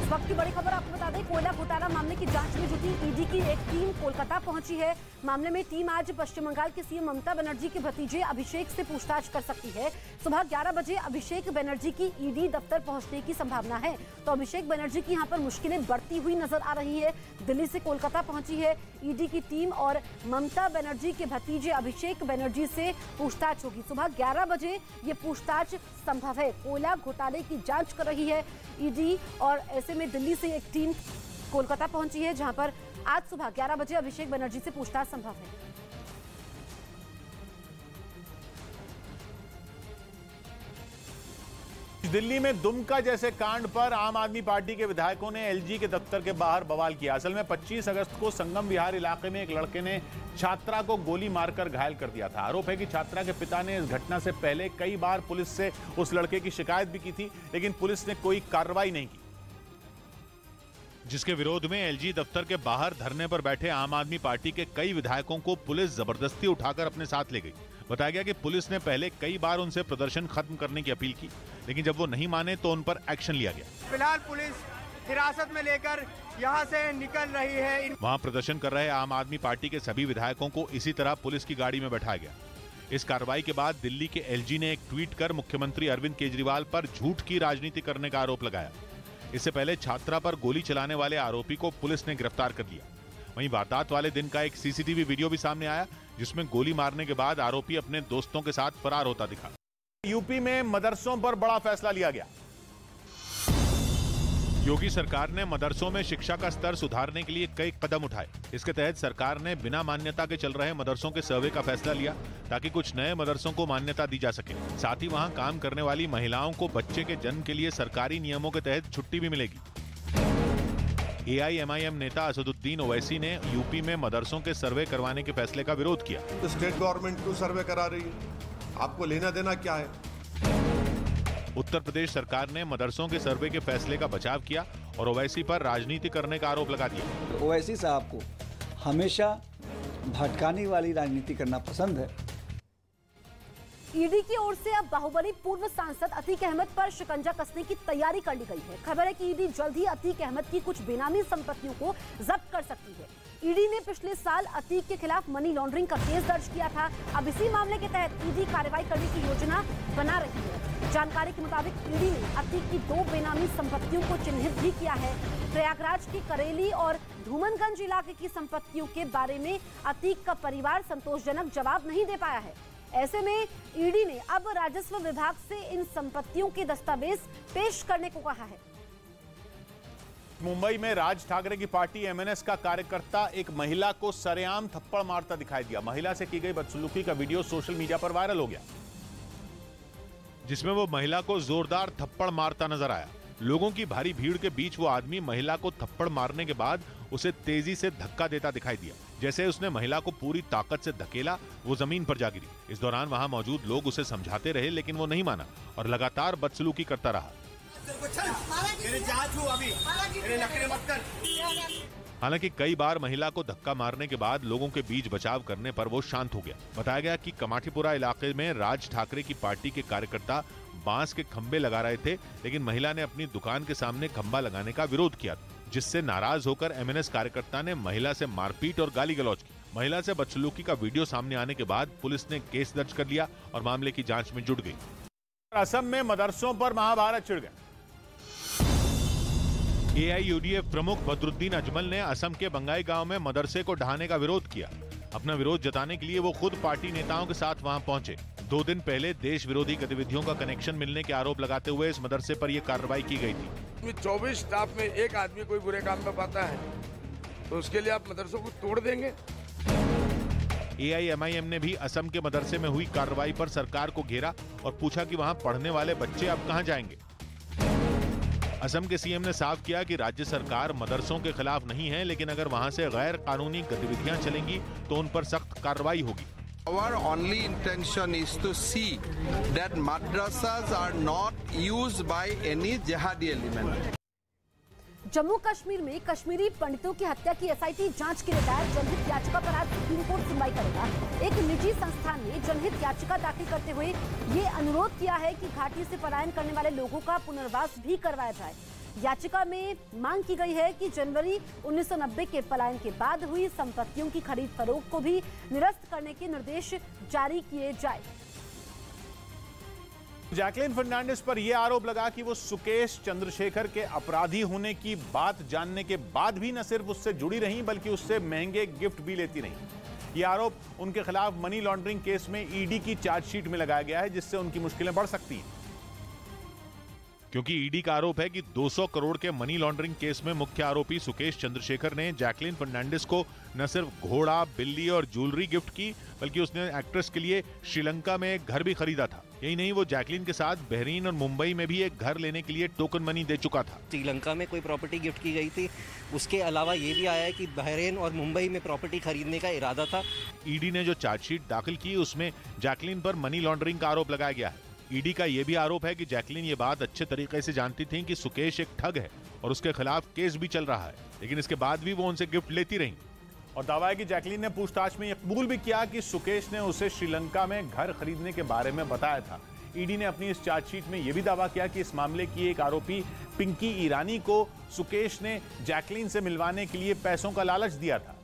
वक्त की बड़ी खबर आपको बता दें, कोयला घोटाला मामले की जांच में जुटी ईडी की एक टीम कोलकाता पहुंची है। मामले में टीम आज पश्चिम बंगाल के सीएम ममता बनर्जी के भतीजे अभिषेक से पूछताछ कर सकती है। सुबह 11 बजे अभिषेक बनर्जी की ईडी दफ्तर पहुंचने की संभावना है। तो अभिषेक बनर्जी की यहां पर मुश्किलें बढ़ती हुई नजर आ रही है। दिल्ली से कोलकाता पहुंची है ईडी की टीम और ममता बनर्जी के भतीजे अभिषेक बनर्जी से पूछताछ होगी। सुबह 11 बजे ये पूछताछ संभव है। कोयला घोटाले की जांच कर रही है ईडी और ऐसे में दिल्ली से एक टीम कोलकाता पहुंची है, जहां पर आज सुबह 11 बजे अभिषेक बनर्जी से पूछताछ संभव है। दिल्ली में दुमका जैसे कांड पर आम आदमी पार्टी के विधायकों ने एलजी के दफ्तर के बाहर बवाल किया। असल में 25 अगस्त को संगम विहार इलाके में एक लड़के ने छात्रा को गोली मारकर घायल कर दिया था। आरोप है कि छात्रा के पिता ने इस घटना से पहले कई बार पुलिस से उस लड़के की शिकायत भी की थी, लेकिन पुलिस ने कोई कार्रवाई नहीं की, जिसके विरोध में एलजी दफ्तर के बाहर धरने पर बैठे आम आदमी पार्टी के कई विधायकों को पुलिस जबरदस्ती उठाकर अपने साथ ले गई। बताया गया कि पुलिस ने पहले कई बार उनसे प्रदर्शन खत्म करने की अपील की, लेकिन जब वो नहीं माने तो उन पर एक्शन लिया गया। फिलहाल पुलिस हिरासत में लेकर यहां से निकल रही है। वहां प्रदर्शन कर रहे आम आदमी पार्टी के सभी विधायकों को इसी तरह पुलिस की गाड़ी में बैठाया गया। इस कार्रवाई के बाद दिल्ली के एलजी ने एक ट्वीट कर मुख्यमंत्री अरविंद केजरीवाल पर झूठ की राजनीति करने का आरोप लगाया। इससे पहले छात्रा पर गोली चलाने वाले आरोपी को पुलिस ने गिरफ्तार कर लिया। वहीं वारदात वाले दिन का एक सीसीटीवी वीडियो भी सामने आया, जिसमें गोली मारने के बाद आरोपी अपने दोस्तों के साथ फरार होता दिखा। यूपी में मदरसों पर बड़ा फैसला लिया गया। योगी सरकार ने मदरसों में शिक्षा का स्तर सुधारने के लिए कई कदम उठाए। इसके तहत सरकार ने बिना मान्यता के चल रहे मदरसों के सर्वे का फैसला लिया, ताकि कुछ नए मदरसों को मान्यता दी जा सके। साथ ही वहां काम करने वाली महिलाओं को बच्चे के जन्म के लिए सरकारी नियमों के तहत छुट्टी भी मिलेगी। AIMIM नेता असदुद्दीन ओवैसी ने यूपी में मदरसों के सर्वे करवाने के फैसले का विरोध किया। तो स्टेट गवर्नमेंट क्यों सर्वे करा रही है? आपको लेना देना क्या है? उत्तर प्रदेश सरकार ने मदरसों के सर्वे के फैसले का बचाव किया और ओवैसी पर राजनीति करने का आरोप लगा दिया। ओवैसी साहब को हमेशा भटकाने वाली राजनीति करना पसंद है। ईडी की ओर से अब बाहुबली पूर्व सांसद अतीक अहमद पर शिकंजा कसने की तैयारी कर ली गई है। खबर है कि ईडी जल्द ही अतीक अहमद की कुछ बेनामी संपत्तियों को जब्त कर सकती है। ईडी ने पिछले साल अतीक के खिलाफ मनी लॉन्ड्रिंग का केस दर्ज किया था। अब इसी मामले के तहत ईडी कार्रवाई करने की योजना बना रही है। जानकारी के मुताबिक ईडी ने अतीक की 2 बेनामी संपत्तियों को चिन्हित भी किया है। प्रयागराज की करेली और धूमनगंज इलाके की संपत्तियों के बारे में अतीक का परिवार संतोषजनक जवाब नहीं दे पाया है। ऐसे में ईडी ने अब राजस्व विभाग से इन संपत्तियों के दस्तावेज पेश करने को कहा है। मुंबई में राज ठाकरे की पार्टी MNS का कार्यकर्ता एक महिला को सरेआम थप्पड़ मारता दिखाई दिया। महिला से की गई बदसलूकी का वीडियो सोशल मीडिया पर वायरल हो गया, जिसमें वो महिला को जोरदार थप्पड़ मारता नजर आया। लोगों की भारी भीड़ के बीच वो आदमी महिला को थप्पड़ मारने के बाद उसे तेजी से धक्का देता दिखाई दिया। जैसे उसने महिला को पूरी ताकत से धकेला, वो जमीन पर जा गिरी। इस दौरान वहां मौजूद लोग उसे समझाते रहे, लेकिन वो नहीं माना और लगातार बदसलूकी करता रहा। हालांकि कई बार महिला को धक्का मारने के बाद लोगों के बीच बचाव करने पर वो शांत हो गया। बताया गया कि कमाठीपुरा इलाके में राज ठाकरे की पार्टी के कार्यकर्ता बांस के खंभे लगा रहे थे, लेकिन महिला ने अपनी दुकान के सामने खंभा लगाने का विरोध किया, जिससे नाराज होकर MNS कार्यकर्ता ने महिला से मारपीट और गाली गलौज की। महिला से बदसलूकी का वीडियो सामने आने के बाद पुलिस ने केस दर्ज कर लिया और मामले की जांच में जुट गई। असम में मदरसों पर महाभारत छिड़ गया। AIUDF प्रमुख बदरुद्दीन अजमल ने असम के बंगाई गांव में मदरसे को ढहाने का विरोध किया। अपना विरोध जताने के लिए वो खुद पार्टी नेताओं के साथ वहां पहुंचे। 2 दिन पहले देश विरोधी गतिविधियों का कनेक्शन मिलने के आरोप लगाते हुए इस मदरसे पर यह कार्रवाई की गई थी। 24 स्टाफ में एक आदमी कोई बुरे काम में पाता है तो उसके लिए आप मदरसों को तोड़ देंगे। AIMIM ने भी असम के मदरसे में हुई कार्रवाई पर सरकार को घेरा और पूछा कि वहां पढ़ने वाले बच्चे अब कहां जाएंगे। असम के CM ने साफ किया कि राज्य सरकार मदरसों के खिलाफ नहीं है, लेकिन अगर वहां से गैर कानूनी गतिविधियां चलेंगी तो उन पर सख्त कार्रवाई होगी। Our only intention is to see that madrasas are not used by any jihadi element. Jammu Kashmir में कश्मीरी पंडितों की हत्या की SIT जांच के लिए दायर जनहित याचिका पर आज सुप्रीम कोर्ट सुनवाई करेगा। एक निजी संस्थान ने जनहित याचिका दाखिल करते हुए ये अनुरोध किया है कि घाटी से पलायन करने वाले लोगों का पुनर्वास भी करवाया जाए। याचिका में मांग की गई है कि जनवरी 1990 के पलायन के बाद हुई संपत्तियों की खरीद फरोख्त को भी निरस्त करने के निर्देश जारी किए जाए। जैकलिन फर्नांडिस पर यह आरोप लगा कि वो सुकेश चंद्रशेखर के अपराधी होने की बात जानने के बाद भी न सिर्फ उससे जुड़ी रहीं, बल्कि उससे महंगे गिफ्ट भी लेती रहीं। यह आरोप उनके खिलाफ मनी लॉन्ड्रिंग केस में ईडी की चार्जशीट में लगाया गया है, जिससे उनकी मुश्किलें बढ़ सकती हैं। क्योंकि ईडी का आरोप है कि 200 करोड़ के मनी लॉन्ड्रिंग केस में मुख्य आरोपी सुकेश चंद्रशेखर ने जैकलीन फर्नांडिस को न सिर्फ घोड़ा, बिल्ली और ज्वेलरी गिफ्ट की, बल्कि उसने एक्ट्रेस के लिए श्रीलंका में एक घर भी खरीदा था। यही नहीं, वो जैकलीन के साथ बहरीन और मुंबई में भी एक घर लेने के लिए टोकन मनी दे चुका था। श्रीलंका में कोई प्रॉपर्टी गिफ्ट की गई थी। उसके अलावा ये भी आया है कि बहरीन और मुंबई में प्रॉपर्टी खरीदने का इरादा था। ईडी ने जो चार्जशीट दाखिल की उसमें जैकलीन पर मनी लॉन्ड्रिंग का आरोप लगाया गया है। ईडी का यह भी आरोप है कि जैकलीन ये बात अच्छे तरीके से जानती थी कि सुकेश एक ठग है और उसके खिलाफ केस भी चल रहा है, लेकिन इसके बाद भी वो उनसे गिफ्ट लेती रही। और दावा है कि जैकलीन ने पूछताछ में यह कबूल भी किया कि सुकेश ने उसे श्रीलंका में घर खरीदने के बारे में बताया था। ईडी ने अपनी इस चार्जशीट में यह भी दावा किया कि इस मामले की एक आरोपी पिंकी ईरानी को सुकेश ने जैकलीन से मिलवाने के लिए पैसों का लालच दिया था,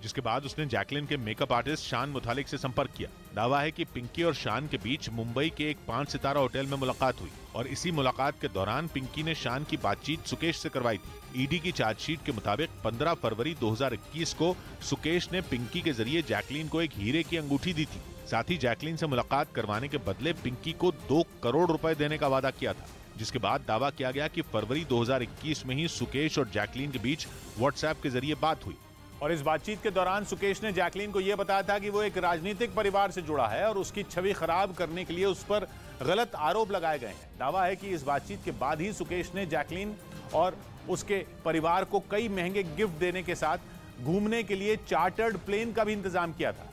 जिसके बाद उसने जैकलीन के मेकअप आर्टिस्ट शान मुतालिक से संपर्क किया। दावा है कि पिंकी और शान के बीच मुंबई के एक 5 सितारा होटल में मुलाकात हुई और इसी मुलाकात के दौरान पिंकी ने शान की बातचीत सुकेश से करवाई थी। ईडी की चार्जशीट के मुताबिक 15 फरवरी 2021 को सुकेश ने पिंकी के जरिए जैकलीन को एक हीरे की अंगूठी दी थी। साथ ही जैकलीन से मुलाकात करवाने के बदले पिंकी को 2 करोड़ रुपए देने का वादा किया था, जिसके बाद दावा किया गया कि फरवरी 2021 में ही सुकेश और जैकलीन के बीच व्हाट्सएप के जरिए बात हुई। और इस बातचीत के दौरान सुकेश ने जैकलीन को यह बताया था कि वो एक राजनीतिक परिवार से जुड़ा है और उसकी छवि खराब करने के लिए उस पर गलत आरोप लगाए गए हैं। दावा है कि इस बातचीत के बाद ही सुकेश ने जैकलीन और उसके परिवार को कई महंगे गिफ्ट देने के साथ घूमने के लिए चार्टर्ड प्लेन का भी इंतजाम किया था।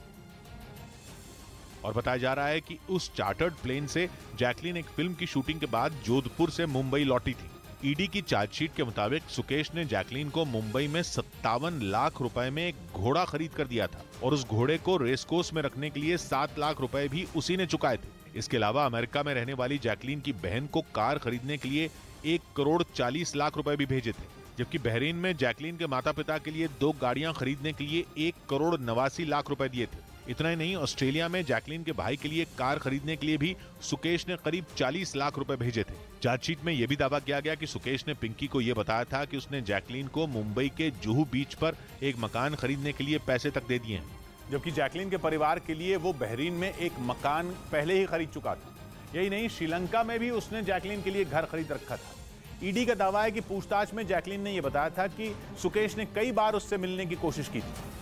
और बताया जा रहा है कि उस चार्टर्ड प्लेन से जैकलीन एक फिल्म की शूटिंग के बाद जोधपुर से मुंबई लौटी थी। ईडी की चार्जशीट के मुताबिक सुकेश ने जैकलीन को मुंबई में 57 लाख रुपए में एक घोड़ा खरीद कर दिया था और उस घोड़े को रेसकोर्स में रखने के लिए 7 लाख रुपए भी उसी ने चुकाए थे। इसके अलावा अमेरिका में रहने वाली जैकलीन की बहन को कार खरीदने के लिए 1 करोड़ 40 लाख रुपए भी भेजे थे, जबकि बहरीन में जैकलीन के माता पिता के लिए 2 गाड़ियां खरीदने के लिए 1 करोड़ 89 लाख रुपए दिए थे। इतना ही नहीं, ऑस्ट्रेलिया में जैकलीन के भाई के लिए कार खरीदने के लिए भी सुकेश ने करीब 40 लाख रुपए भेजे थे। चार्जशीट में यह भी दावा किया गया कि सुकेश ने पिंकी को यह बताया था कि उसने जैकलीन को मुंबई के जुहू बीच पर एक मकान खरीदने के लिए पैसे तक दे दिए हैं, जबकि जैकलीन के परिवार के लिए वो बहरीन में एक मकान पहले ही खरीद चुका था। यही नहीं, श्रीलंका में भी उसने जैकलीन के लिए घर खरीद रखा था। ईडी का दावा है कि पूछताछ में जैकलीन ने यह बताया था कि सुकेश ने कई बार उससे मिलने की कोशिश की थी।